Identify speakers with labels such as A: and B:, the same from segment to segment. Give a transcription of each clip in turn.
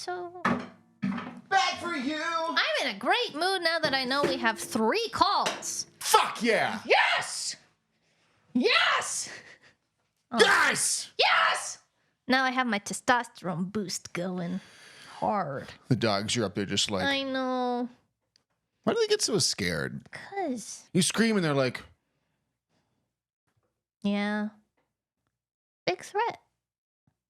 A: so...
B: Bad for you!
A: I'm in a great mood now that I know we have 3 calls.
B: Fuck yeah!
A: Yes! Yes! Oh.
B: Yes!
A: Yes! Now I have my testosterone boost going hard.
B: The dogs are up there just like...
A: I know.
B: Why do they get so scared?
A: Because...
B: You scream and they're like...
A: Yeah. Big threat.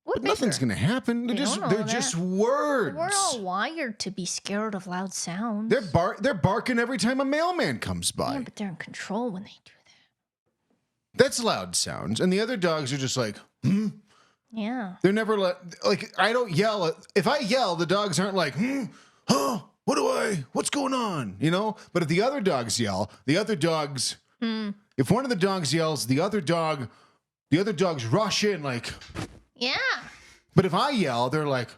B: But nothing's going to happen. They're just words.
A: We're all wired to be scared of loud sounds.
B: They're barking every time a mailman comes by.
A: Yeah, but they're in control when they do that.
B: That's loud sounds. And the other dogs are just like,
A: Yeah.
B: They're never like, I don't yell. If I yell, the dogs aren't like, what's going on? You know? But if the other dogs yell, the other dogs, if one of the dogs yells, the other dogs rush in like...
A: Yeah.
B: But if I yell, they're like,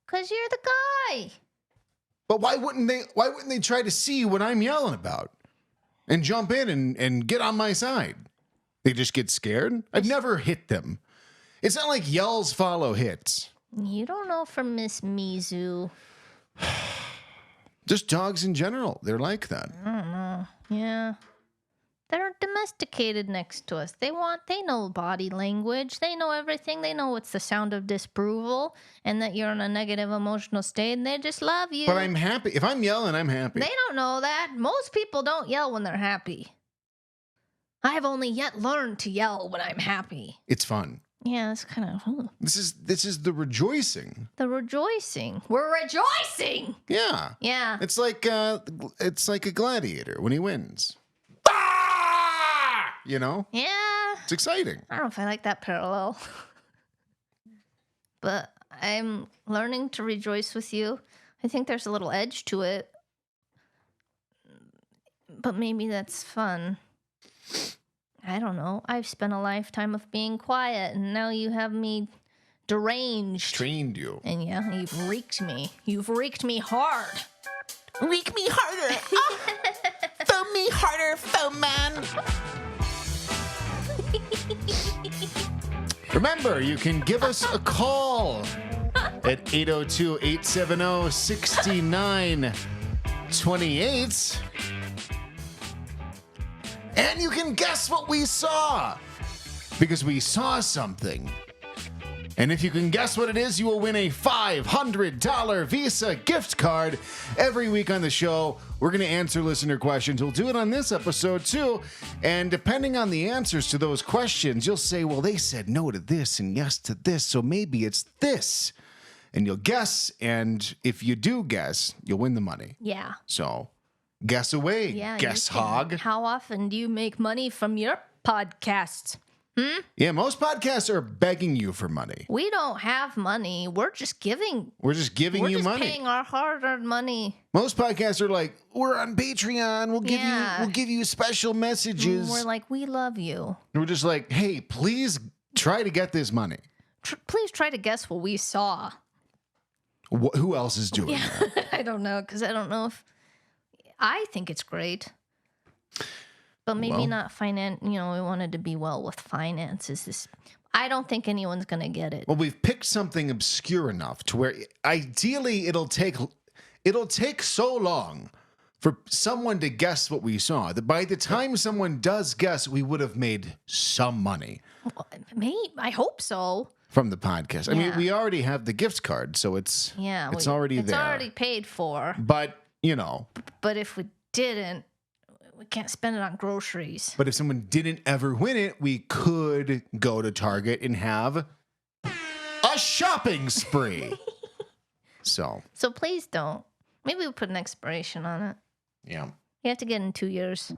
A: because you're the guy.
B: But why wouldn't they try to see what I'm yelling about and jump in and get on my side? They just get scared. I've never hit them. It's not like yells follow hits.
A: You don't know from Miss Mizu.
B: Just dogs in general. They're like that.
A: I don't know. Yeah. They're domesticated next to us. They know body language. They know everything. They know what's the sound of disapproval and that you're in a negative emotional state and they just love you.
B: But I'm happy. If I'm yelling, I'm happy.
A: They don't know that. Most people don't yell when they're happy. I have only yet learned to yell when I'm happy.
B: It's fun.
A: Yeah, it's kind of...
B: This is the rejoicing.
A: The rejoicing. We're rejoicing!
B: Yeah.
A: Yeah.
B: It's like a gladiator when he wins. You know?
A: Yeah.
B: It's exciting.
A: I don't know if I like that parallel. But I'm learning to rejoice with you. I think there's a little edge to it. But maybe that's fun. I don't know. I've spent a lifetime of being quiet, and now you have me deranged.
B: Trained you.
A: And yeah, you've wreaked me. You've wreaked me hard.
C: Wreak me harder. Foam me harder, foam man.
B: Remember, you can give us a call at 802-870-6928. And you can guess what we saw. Because we saw something. And if you can guess what it is, you will win a $500 Visa gift card. Every week on the show, we're going to answer listener questions. We'll do it on this episode, too. And depending on the answers to those questions, you'll say, well, they said no to this and yes to this, so maybe it's this. And you'll guess, and if you do guess, you'll win the money.
A: Yeah.
B: So, guess away,
A: Yeah.
B: guess hog.
A: How often do you make money from your podcasts?
B: Yeah, most podcasts are begging you for money.
A: We don't have money. We're just giving.
B: We're just giving you money.
A: We're just paying our hard-earned money.
B: Most podcasts are like, we're on Patreon. We'll give you special messages.
A: We're like, we love you.
B: We're just like, hey, please try to get this money.
A: Please try to guess what we saw.
B: Who else is doing that?
A: I don't know, because I don't know if... I think it's great. But maybe not finance. You know, we wanted to be well with finances. I don't think anyone's going to get it.
B: Well, we've picked something obscure enough to where ideally it'll take so long for someone to guess what we saw that by the time someone does guess, we would have made some money.
A: Well, maybe. I hope so.
B: From the podcast. I mean, we already have the gift card, so it's already there. It's
A: already paid for.
B: But, you know.
A: But if we didn't, we can't spend it on groceries.
B: But if someone didn't ever win it, we could go to Target and have a shopping spree. So
A: please don't. Maybe we'll put an expiration on it.
B: Yeah.
A: You have to get in 2 years.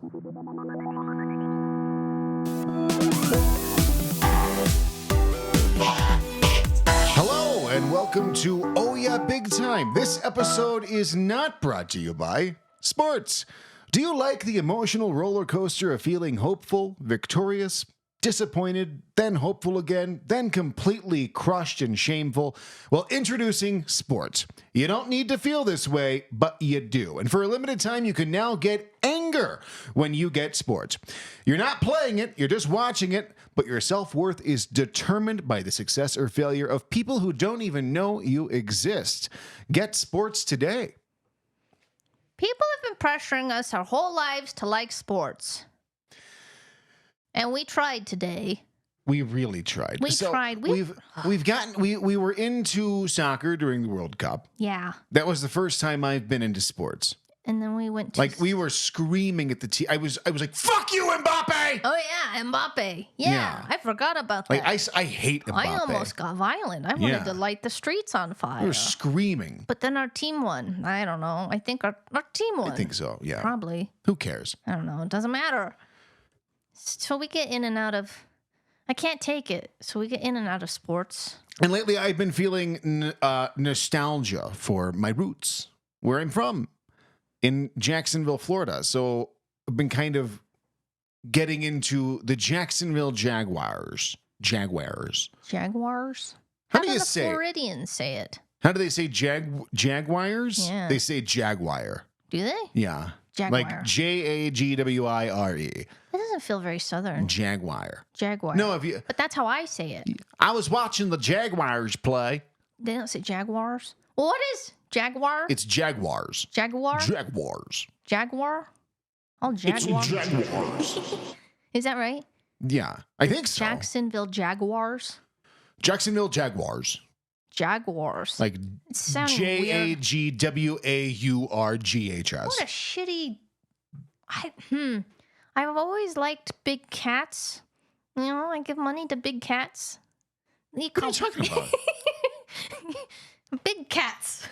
B: Hello and welcome to Oh Yeah Big Time. This episode is not brought to you by sports. Do you like the emotional roller coaster of feeling hopeful, victorious, disappointed, then hopeful again, then completely crushed and shameful? Well, introducing sports. You don't need to feel this way, but you do. And for a limited time, you can now get Englishman stronger when you get sports. You're not playing it, you're just watching it, but your self-worth is determined by the success or failure of people who don't even know you exist. Get sports today.
A: People have been pressuring us our whole lives to like sports. And we tried today.
B: We really tried.
A: We tried.
B: We were into soccer during the World Cup.
A: Yeah.
B: That was the first time I've been into sports.
A: And then we went to...
B: Like, we were screaming at the team. I was like, fuck you, Mbappe!
A: Oh, yeah, Mbappe. Yeah, I forgot about that.
B: Like, I hate Mbappe.
A: I almost got violent. I wanted to light the streets on fire.
B: We were screaming.
A: But then our team won. I don't know. I think our team won.
B: I think so, yeah.
A: Probably.
B: Who cares?
A: I don't know. It doesn't matter. So we get in and out of... I can't take it. So we get in and out of sports.
B: And lately, I've been feeling nostalgia for my roots, where I'm from, in Jacksonville, Florida. So I've been kind of getting into the Jacksonville Jaguars.
A: Jaguars?
B: How do you
A: the
B: say it?
A: Floridians say it?
B: How do they say Jaguars?
A: Yeah.
B: They say Jaguar.
A: Do they?
B: Yeah.
A: Jaguar.
B: Like Jagwire.
A: That doesn't feel very southern.
B: Jaguar.
A: Jaguar.
B: No, if you...
A: But that's how I say it.
B: I was watching the Jaguars play.
A: They don't say Jaguars. Well, what is Jaguar?
B: It's Jaguars.
A: Jaguar?
B: Jaguars.
A: Jaguar? Oh, Jaguar.
B: It's Jaguars.
A: Is that right?
B: Yeah, I think so.
A: Jacksonville Jaguars?
B: Jacksonville Jaguars.
A: Jaguars.
B: Like
A: It sounds weird.
B: Jagwaurghs.
A: What a shitty... I've always liked big cats. You know, I give money to big cats.
B: What are you talking about?
A: Big cats.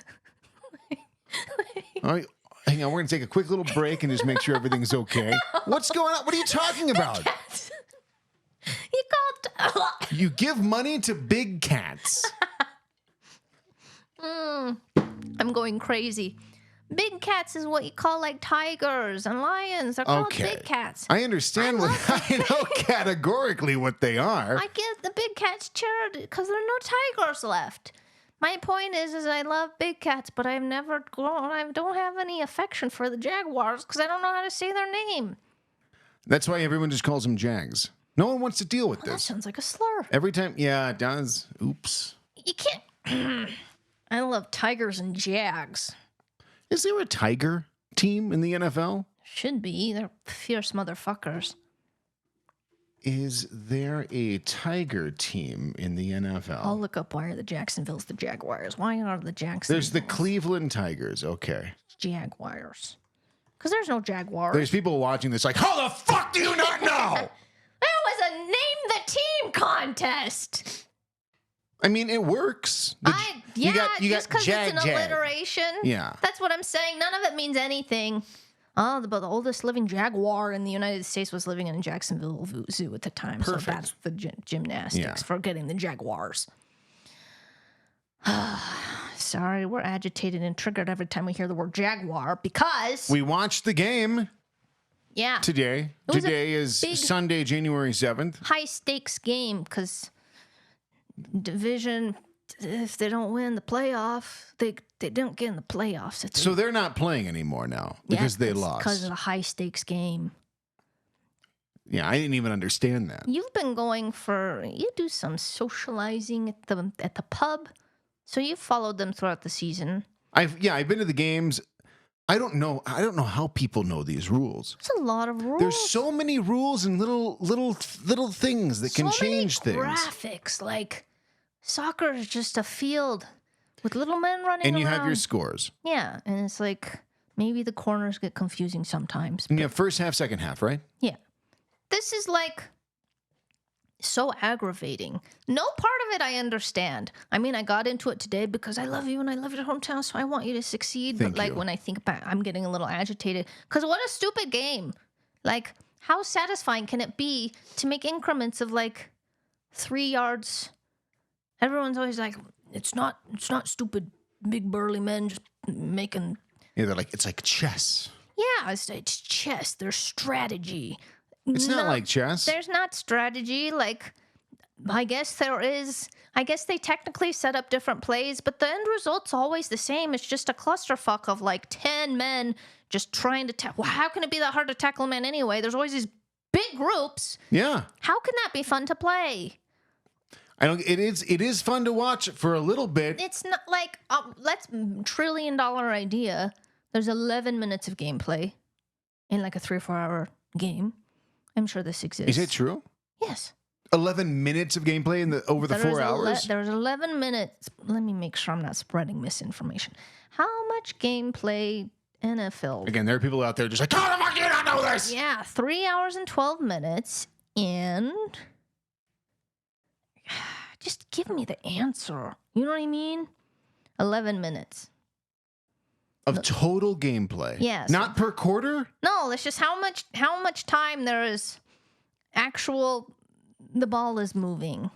B: All right, hang on. We're going to take a quick little break and just make sure everything's okay. What's going on? What are you talking about?
A: You called...
B: You give money to big cats.
A: I'm going crazy. Big cats is what you call like tigers and lions. They're called big cats.
B: I understand I know categorically what they are.
A: I give the big cats charity because there are no tigers left. My point is I love big cats, but I've never grown. I don't have any affection for the Jaguars because I don't know how to say their name.
B: That's why everyone just calls them Jags. No one wants to deal with
A: That
B: this.
A: sounds like a slur.
B: Every time, yeah, it does. Oops.
A: You can't. I love tigers and jags.
B: Is there a tiger team in the NFL?
A: Should be. They're fierce motherfuckers.
B: Is there a tiger team in the NFL?
A: I'll look up why are the Jacksonvilles the Jaguars. Why are the Jacksonvilles?
B: There's the Cleveland Tigers. Okay.
A: Jaguars. Because there's no Jaguars.
B: There's people watching this like, how the fuck do you not know?
A: That was a name the team contest.
B: I mean, it works.
A: Just because it's an alliteration.
B: Yeah.
A: That's what I'm saying. None of it means anything. Oh, the oldest living jaguar in the United States was living in Jacksonville Zoo at the time.
B: Perfect.
A: So that's the gymnastics for getting the jaguars. Sorry, we're agitated and triggered every time we hear the word jaguar because...
B: We watched the game today. Today is Sunday, January 7th.
A: High-stakes game because division... If they don't win the playoff, they don't get in the playoffs.
B: So they're not playing anymore now because they lost.
A: Because of a high stakes game.
B: Yeah, I didn't even understand that.
A: You've been you do some socializing at the pub, so you followed them throughout the season.
B: I've been to the games. I don't know how people know these rules.
A: There's a lot of rules.
B: There's so many rules and little things that can change things.
A: Graphics like. Soccer is just a field with little men running around.
B: And you have your scores.
A: Yeah, and it's like maybe the corners get confusing sometimes.
B: And you have first half, second half, right?
A: Yeah. This is like so aggravating. No part of it I understand. I mean, I got into it today because I love you and I love your hometown, so I want you to succeed.
B: Thank
A: but like
B: you.
A: when I think back, I'm getting a little agitated because what a stupid game. Like, how satisfying can it be to make increments of like 3 yards? Everyone's always like, it's not stupid big burly men just making...
B: Yeah, they're like, it's like chess.
A: Yeah, it's chess. There's strategy.
B: It's not like chess.
A: There's not strategy. Like, I guess they technically set up different plays, but the end result's always the same. It's just a clusterfuck of like 10 men just trying to well, how can it be that hard to tackle a man anyway? There's always these big groups.
B: Yeah.
A: How can that be fun to play?
B: It is fun to watch for a little bit.
A: It's not like let's $1 trillion idea. There's 11 minutes of gameplay in like a 3 or 4 hour game. I'm sure this exists.
B: Is it true?
A: Yes.
B: 11 minutes of gameplay over the 4 hours?
A: There's 11 minutes. Let me make sure I'm not spreading misinformation. How much gameplay NFL?
B: Again, there are people out there just like, how the fuck do you not know this?
A: Yeah, 3 hours and 12 minutes. And just give me the answer. You know what I mean? 11 minutes.
B: Of total gameplay?
A: Yes.
B: Not per quarter?
A: No, it's just how much time there is actual... The ball is moving.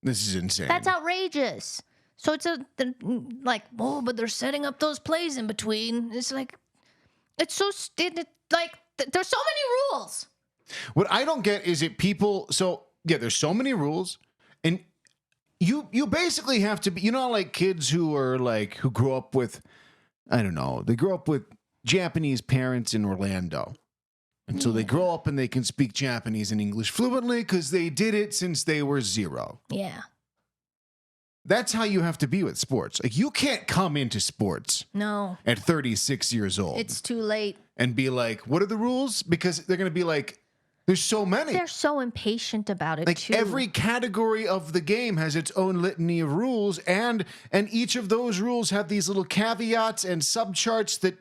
B: This is insane.
A: That's outrageous. So it's but they're setting up those plays in between. It's like, there's so many rules.
B: What I don't get is there's so many rules, and you basically have to be, like kids who grow up with, I don't know, they grow up with Japanese parents in Orlando. And so they grow up and they can speak Japanese and English fluently because they did it since they were 0.
A: Yeah.
B: That's how you have to be with sports. Like, you can't come into sports at 36 years old.
A: It's too late.
B: And be like, what are the rules? Because they're going to be like, there's so many.
A: They're so impatient about it,
B: like,
A: too.
B: every category of the game has its own litany of rules, and each of those rules have these little caveats and subcharts that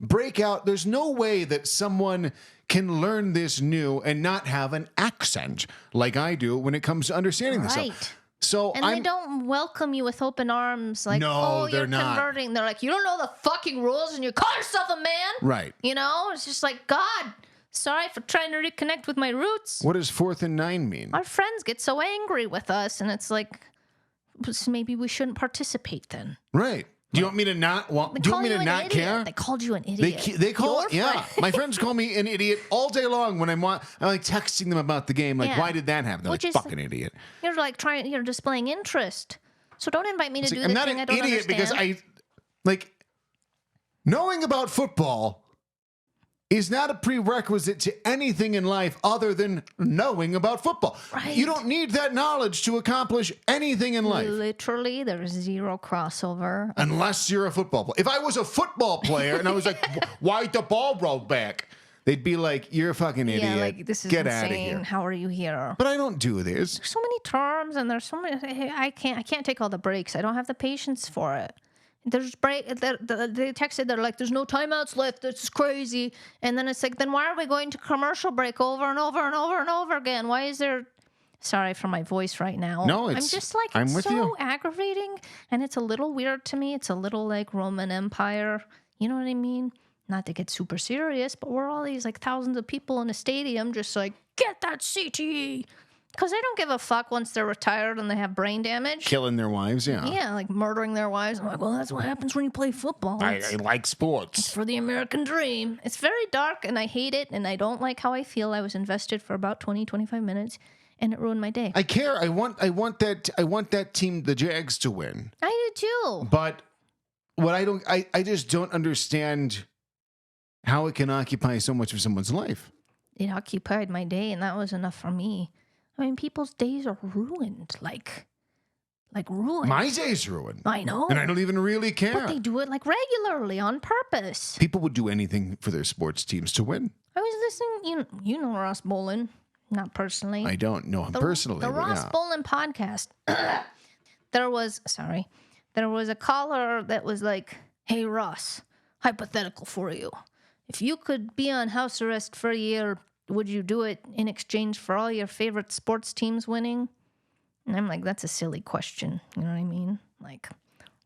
B: break out. There's no way that someone can learn this new and not have an accent like I do when it comes to understanding this stuff. So
A: they don't welcome you with open arms. Like,
B: no,
A: you're
B: not
A: converting. They're like, you don't know the fucking rules and you call yourself a man?
B: Right.
A: It's just like, God, sorry for trying to reconnect with my roots.
B: What does 4th and 9 mean?
A: Our friends get so angry with us, and it's like, maybe we shouldn't participate then.
B: Right. Do you want me to not care?
A: They called you an idiot.
B: They call my friends call me an idiot all day long when I'm like texting them about the game. Like, why did that happen? They're like, fucking idiot.
A: You're like you're displaying interest. So don't invite me to do the
B: I'm not
A: thing
B: an
A: I don't
B: idiot
A: understand.
B: because knowing about football is not a prerequisite to anything in life other than knowing about football.
A: Right.
B: You don't need that knowledge to accomplish anything in life.
A: Literally, there's 0 crossover.
B: Unless you're a football player. If I was a football player and I was like, why'd the ball roll back? They'd be like, you're a fucking idiot.
A: Yeah, like, this is
B: Get
A: insane.
B: out of here.
A: How are you here?
B: But I don't do this.
A: There's so many terms, and there's so many. I can't take all the breaks. I don't have the patience for it. There's break. They texted. They're like, "There's no timeouts left. This is crazy." And then it's like, then why are we going to commercial break over and over and over and over again? Why is there? Sorry for my voice right now.
B: No,
A: I'm just like,
B: I'm
A: it's
B: with
A: so
B: you.
A: aggravating, and it's a little weird to me. It's a little like Roman Empire. You know what I mean? Not to get super serious, but we're all these like thousands of people in a stadium, just like, get that CTE. Because they don't give a fuck once they're retired and they have brain damage.
B: Killing their wives, yeah.
A: Yeah, like murdering their wives. I'm like, well, that's what happens when you play football.
B: I like sports.
A: It's for the American dream. It's very dark, and I hate it, and I don't like how I feel. I was invested for about 20, 25 minutes, and it ruined my day.
B: I care. I want that team, the Jags, to win.
A: I do too.
B: But what I just don't understand how it can occupy so much of someone's life.
A: It occupied my day, and that was enough for me. I mean, people's days are ruined, like ruined.
B: My day's ruined.
A: I know.
B: And I don't even really care.
A: But they do it like regularly on purpose.
B: People would do anything for their sports teams to win.
A: I was listening, you know Ross Bolin, not personally.
B: I don't know him personally.
A: The Ross Bolin podcast. There was a caller that was like, "Hey Ross, hypothetical for you. If you could be on house arrest for a year, would you do it in exchange for all your favorite sports teams winning?" And I'm like, that's a silly question. You know what I mean? Like,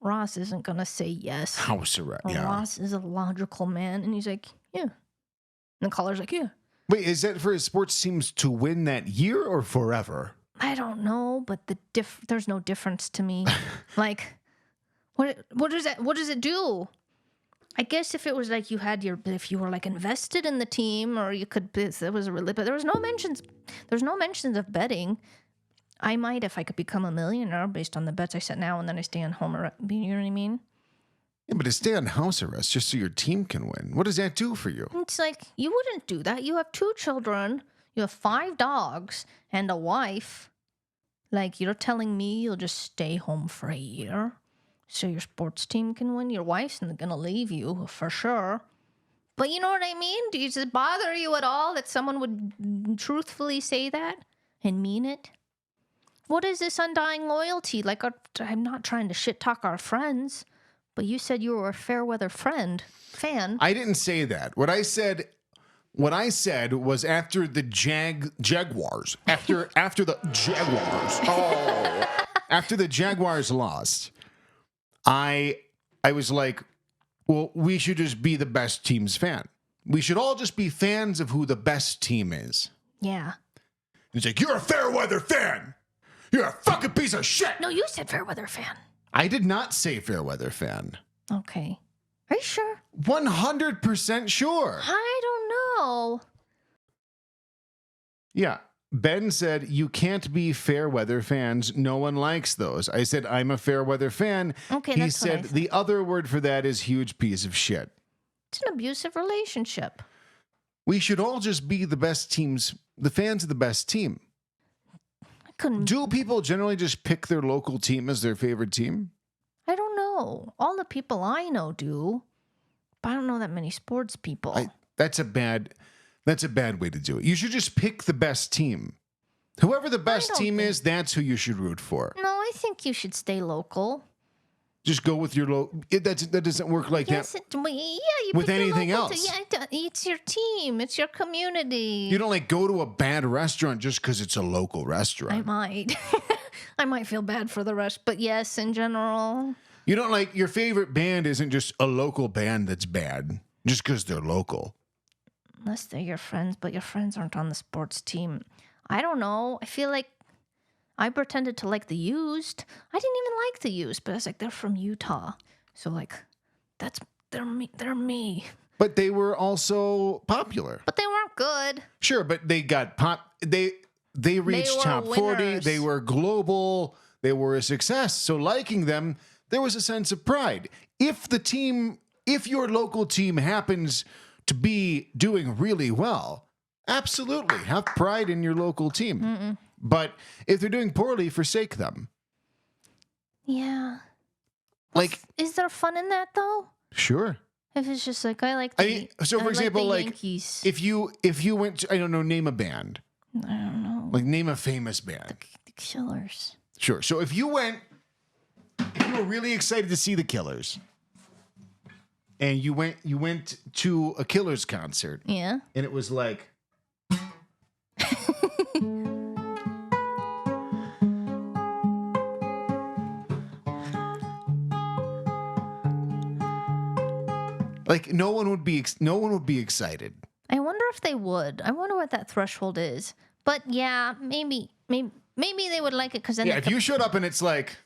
A: Ross isn't going to say yes.
B: House arrest, yeah.
A: Ross is a logical man. And he's like, yeah. And the caller's like, yeah.
B: Wait, is that for his sports teams to win that year or forever?
A: I don't know, but there's no difference to me. Like, what does it do? I guess if it was like if you were like invested in the team, or you could, but there was no mentions of betting. I might if I could become a millionaire based on the bets I set now and then I stay on home arrest. You know what I mean?
B: Yeah, but to stay on house arrest just so your team can win, what does that do for you?
A: It's like, you wouldn't do that. You have 2 children, you have 5 dogs, and a wife. Like, you're telling me you'll just stay home for a year so your sports team can win? Your wife's not going to leave you, for sure. But you know what I mean? Does it bother you at all that someone would truthfully say that and mean it? What is this undying loyalty? Like, I'm not trying to shit talk our friends, but you said you were a fair weather fan.
B: I didn't say that. What I said was after the Jaguars, after the Jaguars, after the Jaguars lost, I was like, well, we should just be the best team's fan. We should all just be fans of who the best team is.
A: Yeah.
B: He's like, you're a fair weather fan. You're a fucking piece of shit.
A: No, you said fair weather fan.
B: I did not say fair weather fan.
A: Okay. Are you sure?
B: 100% sure.
A: I don't know.
B: Yeah. Ben said, you can't be fair weather fans. No one likes those. I said, I'm a fair weather fan.
A: Okay,
B: he
A: that's what I
B: said,
A: said.
B: the other word for that is huge piece of shit.
A: It's an abusive relationship.
B: We should all just be the best teams, the fans of the best team.
A: I couldn't.
B: Do people generally just pick their local team as their favorite team?
A: I don't know. All the people I know do, but I don't know that many sports people.
B: That's a bad way to do it. You should just pick the best team. Whoever the best team is, that's who you should root for.
A: No, I think you should stay local.
B: Just go with your local. That doesn't work like that.
A: You
B: with
A: pick your
B: anything
A: local
B: else.
A: It's your team. It's your community.
B: You don't like go to a bad restaurant just because it's a local restaurant.
A: I might. I might feel bad for the rest, but yes, in general.
B: You don't like your favorite band isn't just a local band that's bad just because they're local.
A: Unless they're your friends, but your friends aren't on the sports team. I don't know. I feel like I pretended to like the Used. I didn't even like the Used, but I was like, they're from Utah. So like, they're me. They're me.
B: But they were also popular.
A: But they weren't good.
B: Sure, but they got they reached top 40. They were global. They were a success. So liking them, there was a sense of pride. If your local team happens to be doing really well, absolutely have pride in your local team.
A: Mm-mm.
B: But if they're doing poorly, forsake them.
A: Yeah.
B: Like,
A: is there fun in that though?
B: Sure.
A: If it's just like for
B: example, like
A: Yankees.
B: if you went to, I don't know, name a band.
A: I don't know.
B: Like name a famous band.
A: The Killers.
B: Sure. So if you were really excited to see the Killers, and you went to a Killers concert.
A: Yeah.
B: And it was like like no one would be excited.
A: I wonder if they would. I wonder what that threshold is. But yeah, maybe they would like it because then
B: if you showed up and it's like,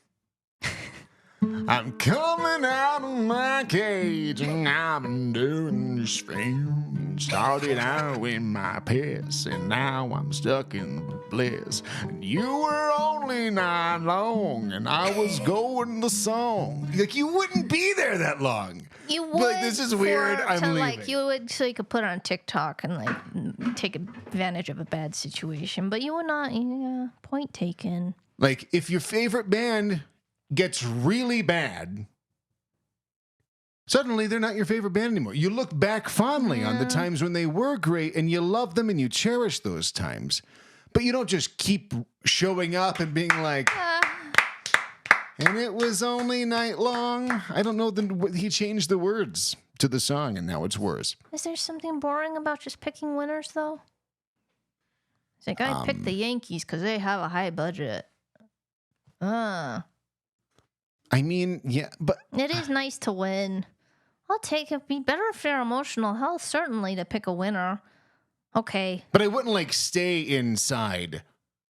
B: I'm coming out of my cage and I've been doing this thing. Started out with my piss and now I'm stuck in bliss. And you were only 9 long and I was going the song. Like you wouldn't be there that long.
A: You would.
B: Like this is weird. I'm leaving.
A: Like you would, so you could put it on TikTok and like take advantage of a bad situation, but you would not. Yeah, point taken.
B: Like if your favorite band gets really bad, suddenly they're not your favorite band anymore. You look back fondly on the times when they were great and you love them and you cherish those times. But you don't just keep showing up and being like, and it was only night long. I don't know. He changed the words to the song and now it's worse.
A: Is there something boring about just picking winners though? It's like I picked the Yankees because they have a high budget.
B: I mean, yeah, but
A: it is nice to win. I'll take it. Be better for your emotional health, certainly, to pick a winner. Okay.
B: But I wouldn't like stay inside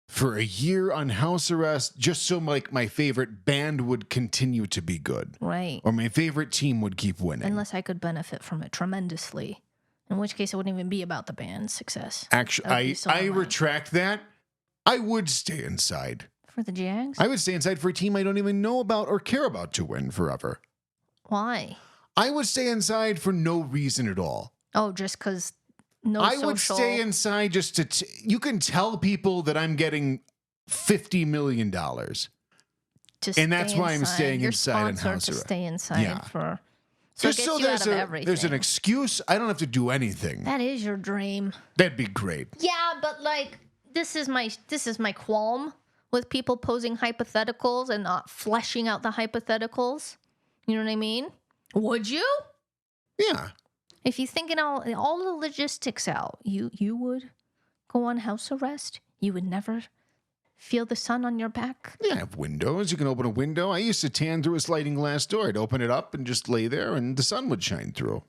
B: for a year on house arrest just so like my favorite band would continue to be good.
A: Right.
B: Or my favorite team would keep winning.
A: Unless I could benefit from it tremendously. In which case it wouldn't even be about the band's success.
B: Actually, I retract that. I would stay inside.
A: For the Jags?
B: I would stay inside for a team I don't even know about or care about to win forever.
A: Why?
B: I would stay inside for no reason at all.
A: Oh, just because no
B: I
A: social...
B: would stay inside just to... you can tell people that I'm getting $50 million. And that's why I'm staying
A: You're
B: inside in
A: sponsored
B: house
A: to
B: arrest.
A: stay inside
B: Yeah.
A: for... So it
B: Just
A: gets
B: so
A: you out of everything.
B: there's an excuse. I don't have to do anything.
A: That is your dream.
B: That'd be great.
A: Yeah, but like this is my qualm with people posing hypotheticals and not fleshing out the hypotheticals. You know what I mean? Would you?
B: Yeah.
A: If you thinking all the logistics out, you would go on house arrest. You would never feel the sun on your back.
B: Yeah, I have windows. You can open a window. I used to tan through a sliding glass door. I'd open it up and just lay there, and the sun would shine through.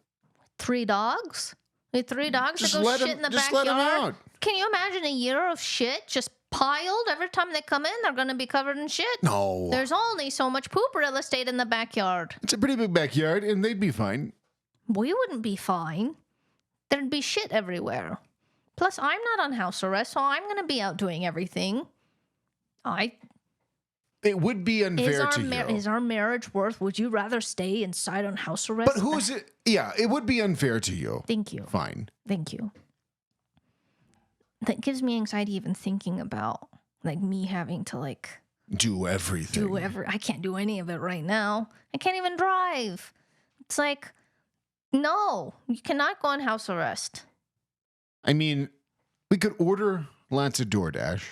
A: 3 dogs? With 3 dogs
B: Just
A: that go
B: let
A: shit
B: 'em-
A: in the
B: just
A: backyard?
B: let 'em out.
A: Can you imagine a year of shit just piled? Every time they come in, they're going to be covered in shit.
B: No.
A: There's only so much poop real estate in the backyard.
B: It's a pretty big backyard, and they'd be fine.
A: We wouldn't be fine. There'd be shit everywhere. Plus, I'm not on house arrest, so I'm going to be out doing everything.
B: It would be unfair to you.
A: Is our marriage worth? Would you rather stay inside on house arrest?
B: But who is it? Yeah, it would be unfair to you.
A: Thank you.
B: Fine.
A: Thank you. That gives me anxiety even thinking about like me having to like
B: Do everything.
A: I can't do any of it right now. I can't even drive. It's like, no, you cannot go on house arrest.
B: I mean, we could order lots of DoorDash.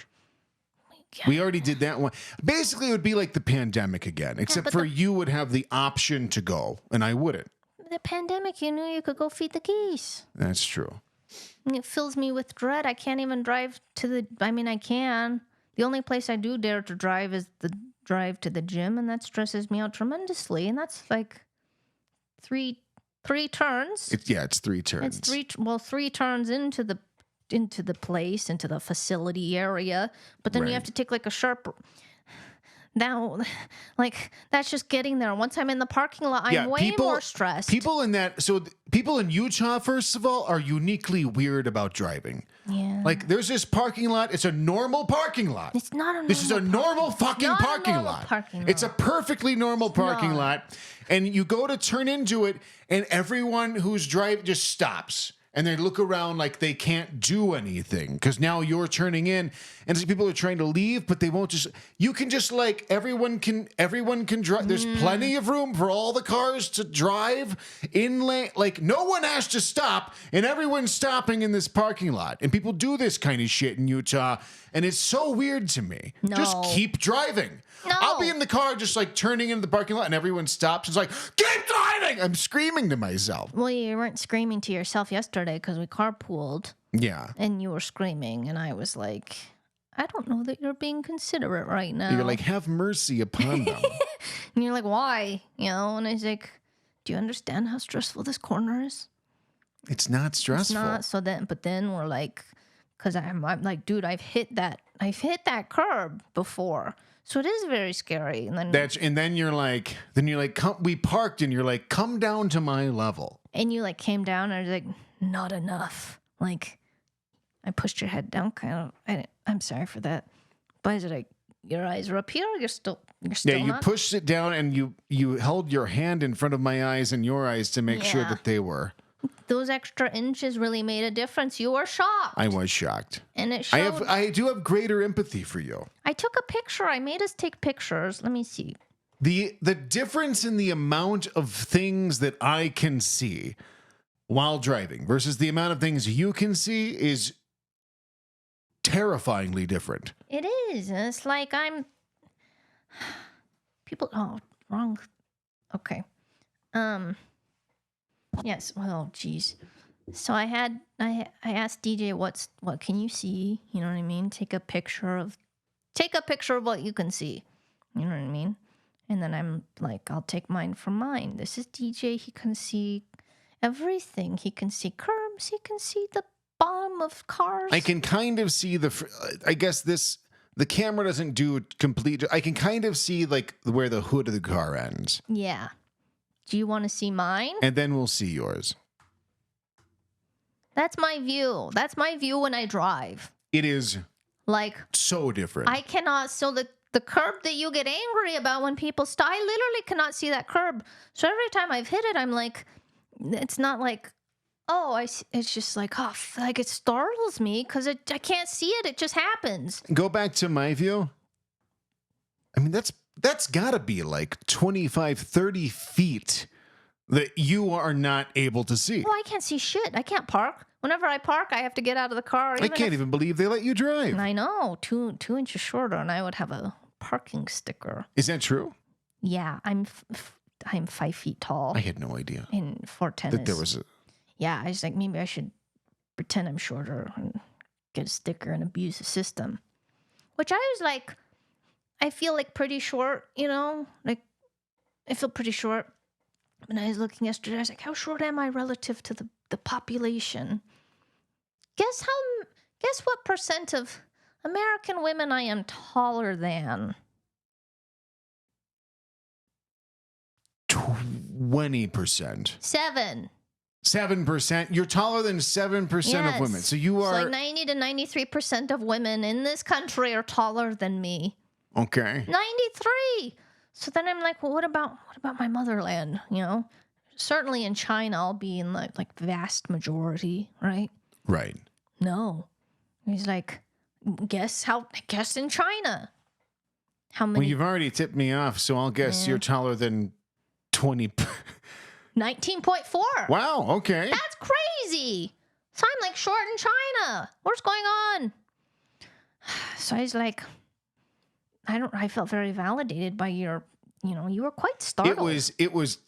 B: We already did that one. Basically, it would be like the pandemic again, except for you would have the option to go, and I wouldn't.
A: The pandemic, you knew you could go feed the geese.
B: That's true.
A: And it fills me with dread. I can't even drive to the... I mean, I can. The only place I do dare to drive is the drive to the gym, and that stresses me out tremendously. And that's like three turns.
B: It's 3 turns.
A: It's 3 turns into the place, into the facility area, but then you have to take like a sharp... Now, like, that's just getting there. Once I'm in the parking lot, I'm way more stressed.
B: People people in Utah, first of all, are uniquely weird about driving.
A: Yeah.
B: Like, there's this parking lot. It's a normal parking lot.
A: It's not a normal
B: This is a normal fucking
A: not a
B: parking
A: normal
B: lot.
A: parking lot.
B: It's a perfectly normal parking
A: not.
B: lot. And you go to turn into it, and everyone who's driving just stops. And they look around like they can't do anything because now you're turning in, and some people are trying to leave, but they won't just. You can just like everyone can drive. There's plenty of room for all the cars to drive in lane. Like no one has to stop, and everyone's stopping in this parking lot. And people do this kind of shit in Utah, and it's so weird to me.
A: No.
B: Just keep driving.
A: No.
B: I'll be in the car just like turning into the parking lot, and everyone stops. It's like, keep driving. I'm screaming to myself.
A: Well, you weren't screaming to yourself yesterday because we carpooled.
B: Yeah.
A: And you were screaming, and I was like, I don't know that you're being considerate right now.
B: You're like, have mercy upon them.
A: And you're like, why? You know, and I was like, do you understand how stressful this corner is?
B: It's not stressful.
A: It's not. So then, but then we're like, because I'm like, dude, I've hit that curb before. So it is very scary. And then
B: you're like, we parked, and you're like, come down to my level.
A: And you like came down, and I was like, not enough. Like, I pushed your head down, kind of. I'm sorry for that. But is it like your eyes are up here? You're still.
B: Yeah, you
A: not?
B: pushed it down, and you held your hand in front of my eyes and your eyes to make sure that they were.
A: Those extra inches really made a difference. You were shocked.
B: I was shocked.
A: And it showed.
B: I do have greater empathy for you.
A: I took a picture. I made us take pictures. Let me see.
B: The difference in the amount of things that I can see while driving versus the amount of things you can see is terrifyingly different.
A: It is. And it's like I'm... People... Oh, wrong. Okay. Yes. Well, geez. So I asked DJ, what can you see? You know what I mean? Take a picture of what you can see. You know what I mean? And then I'm like, I'll take mine from mine. This is DJ. He can see everything. He can see curbs. He can see the bottom of cars.
B: I can kind of see I guess the camera doesn't do complete. I can kind of see like where the hood of the car ends.
A: Yeah. Do you want to see mine?
B: And then we'll see yours.
A: That's my view. That's my view when I drive.
B: It is
A: like
B: so different.
A: I cannot. So the curb that you get angry about when people stop. I literally cannot see that curb. So every time I've hit it, I'm like, it's not like, oh, it's just like, oh, like it startles me because I can't see it. It just happens.
B: Go back to my view. I mean, that's got to be like 25, 30 feet that you are not able to see.
A: Well, I can't see shit. I can't park. Whenever I park, I have to get out of the car.
B: I can't even believe they let you drive.
A: I know, 2 inches shorter, and I would have a parking sticker.
B: Is that true?
A: Yeah, I'm 5 feet tall.
B: I had no idea.
A: And 4'10"
B: that there was a...
A: Yeah, I was like, maybe I should pretend I'm shorter and get a sticker and abuse the system. Which I was like, I feel like pretty short, you know? Like, I feel pretty short. When I was looking yesterday, I was like, how short am I relative to the population? Guess what percent of American women I am taller than?
B: 20%. 7%. You're taller than 7% of women. So you are...
A: So like 90 to 93% of women in this country are taller than me.
B: Okay.
A: 93. So then I'm like, well, what about my motherland? You know, certainly in China, I'll be in like vast majority, right?
B: Right.
A: No. He's like, guess in China. How many?
B: Well, you've already tipped me off, so I'll guess you're taller than 20.
A: 19.4.
B: Wow, okay.
A: That's crazy. So I'm like short in China. What's going on? So he's like, I felt very validated by your, you were quite startled.
B: It was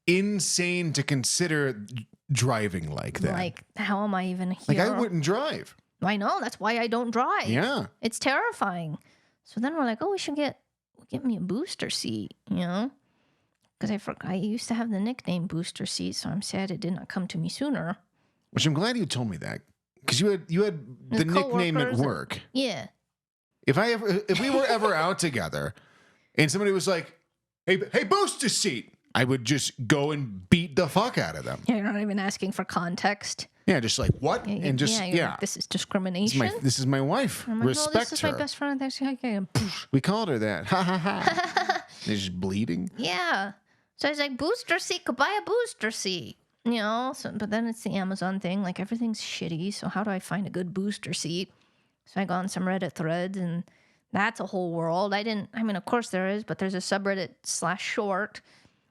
B: insane to consider driving like that.
A: Like, how am I even here?
B: Like, I wouldn't drive.
A: I know. That's why I don't drive.
B: Yeah.
A: It's terrifying. So then we're like, oh, we should get me a booster seat, Because I used to have the nickname Booster Seat, so I'm sad it did not come to me sooner.
B: Which I'm glad you told me that. Because you had the nickname at work.
A: Yeah.
B: If we were ever out together and somebody was like, hey, Booster Seat, I would just go and beat the fuck out of them.
A: Yeah, you're not even asking for context.
B: Yeah, just like, what?
A: Yeah,
B: and just,
A: like, this is discrimination.
B: This is my wife.
A: I'm like,
B: Respect
A: no, this is
B: her.
A: my best friend.
B: We called her that. Ha, ha, ha. They're just bleeding.
A: Yeah. So I was like, booster seat, could buy a booster seat. But then it's the Amazon thing. Like, everything's shitty. So how do I find a good booster seat? So I go on some Reddit threads, and that's a whole world. Of course there is, but there's a subreddit /short,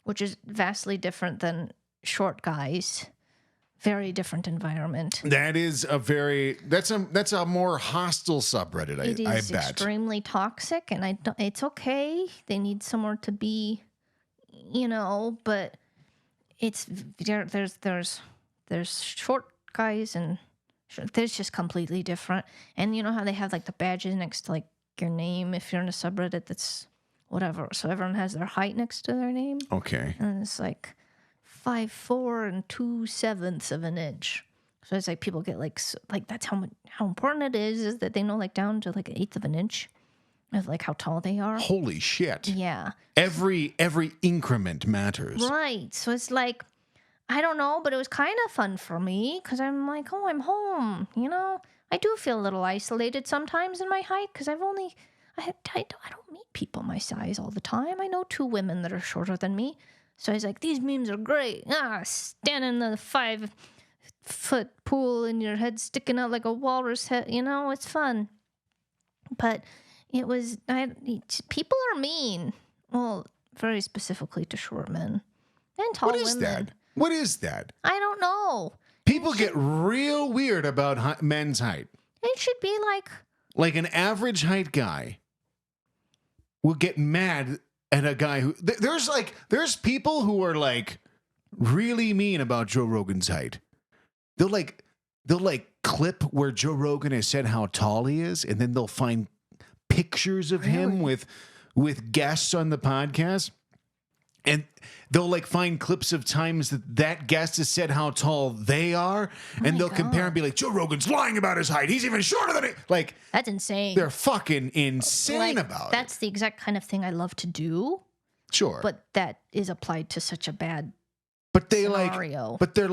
A: which is vastly different than short guys. Very different environment.
B: That is that's a more hostile subreddit, I bet.
A: It is extremely toxic, and it's okay. They need somewhere to be, but it's there's short guys and there's just completely different. And you know how they have like the badges next to like your name if you're in a subreddit that's whatever. So everyone has their height next to their name.
B: Okay.
A: And it's like 5'4" 2/7 of an inch. So it's like people get like that's how important it is that they know like down to like 1/8 of an inch of like how tall they are.
B: Holy shit.
A: Yeah.
B: Every increment matters.
A: Right. So it's like, I don't know, but it was kind of fun for me because I'm like, oh, I'm home. I do feel a little isolated sometimes in my height because I don't meet people my size all the time. I know 2 women that are shorter than me. So I was like, these memes are great. Stand in the 5-foot pool and your head sticking out like a walrus head. It's fun. But it was, people are mean. Well, very specifically to short men and tall women.
B: What is that? What is that?
A: I don't know.
B: People get real weird about men's height.
A: It should be
B: like an average height guy will get mad at a guy who there's people who are like really mean about Joe Rogan's height. They'll clip where Joe Rogan has said how tall he is, and then they'll find pictures of him with guests on the podcast. And they'll find clips of times that guest has said how tall they are, and they'll compare and be like, Joe Rogan's lying about his height. He's even shorter than it. Like,
A: that's insane.
B: They're fucking insane about it.
A: That's the exact kind of thing I love to do.
B: Sure.
A: But that is applied to such a bad
B: scenario. But they're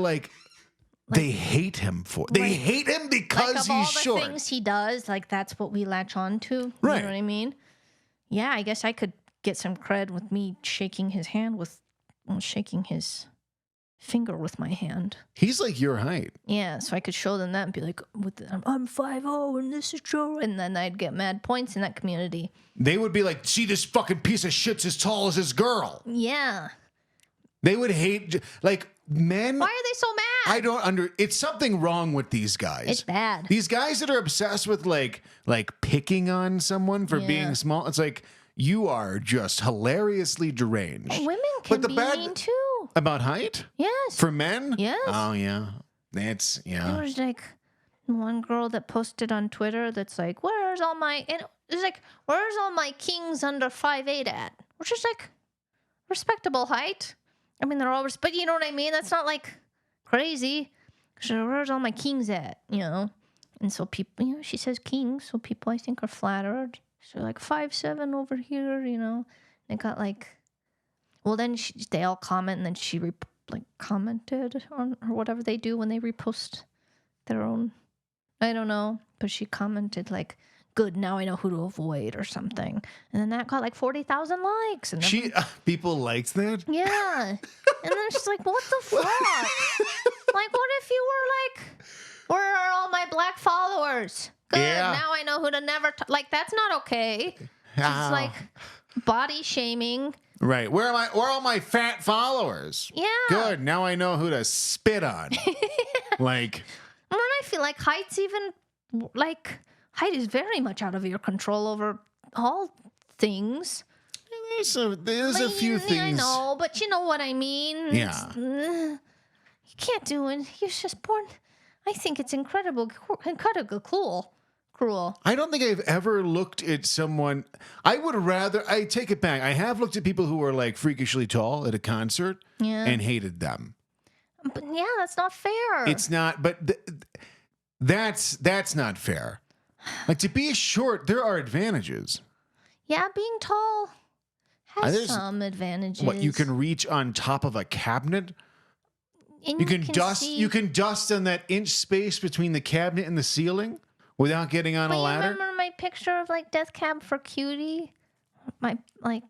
B: they hate him for it. They hate him because he's short.
A: Of all the things he does, that's what we latch on to.
B: Right.
A: You know what I mean? yeah, I guess I could get some cred with me shaking his finger with my hand.
B: He's like your height.
A: Yeah, so I could show them that and be like, I'm 5'0", and this is true. And then I'd get mad points in that community.
B: They would be like, see, this fucking piece of shit's as tall as this girl.
A: Yeah.
B: They would hate, like, men.
A: Why are they so mad?
B: It's something wrong with these guys.
A: It's bad.
B: These guys that are obsessed with like picking on someone for being small. It's like, you are just hilariously deranged.
A: Women can be mean too.
B: About height?
A: Yes.
B: For men?
A: Yes.
B: Oh, yeah. There
A: was like one girl that posted on Twitter that's like, where's all my kings under 5'8" at? Which is like respectable height. I mean, they're all, but you know what I mean? That's not like crazy. So where's all my kings at? And so people, she says kings, so people I think are flattered. So like 5'7" over here, They got like, well, then they all comment, and then she commented on or whatever they do when they repost their own. I don't know, but she commented like, "Good, now I know who to avoid" or something, and then that got like 40,000 likes. And
B: people liked that.
A: Yeah, and then she's like, "What the fuck? Like, what if you were like, where are all my black followers? Good, now I know who to never like. That's not okay. It's like body shaming."
B: Right. Where are all my fat followers?
A: Yeah.
B: Good. Now I know who to spit on. Like.
A: When I feel like height is very much out of your control over all things.
B: There's a few things.
A: I know, but you know what I mean.
B: Yeah.
A: You can't do it. You're just born. I think it's incredible cruel.
B: I don't think I've ever looked at someone. I take it back. I have looked at people who are like freakishly tall at a concert and hated them.
A: But yeah, that's not fair.
B: It's not, but that's not fair. Like, to be short, there are advantages.
A: Yeah, being tall has some advantages.
B: What, you can reach on top of a cabinet?
A: And
B: you can dust on that inch space between the cabinet and the ceiling without getting on a ladder.
A: You remember my picture of like Death Cab for Cutie? My like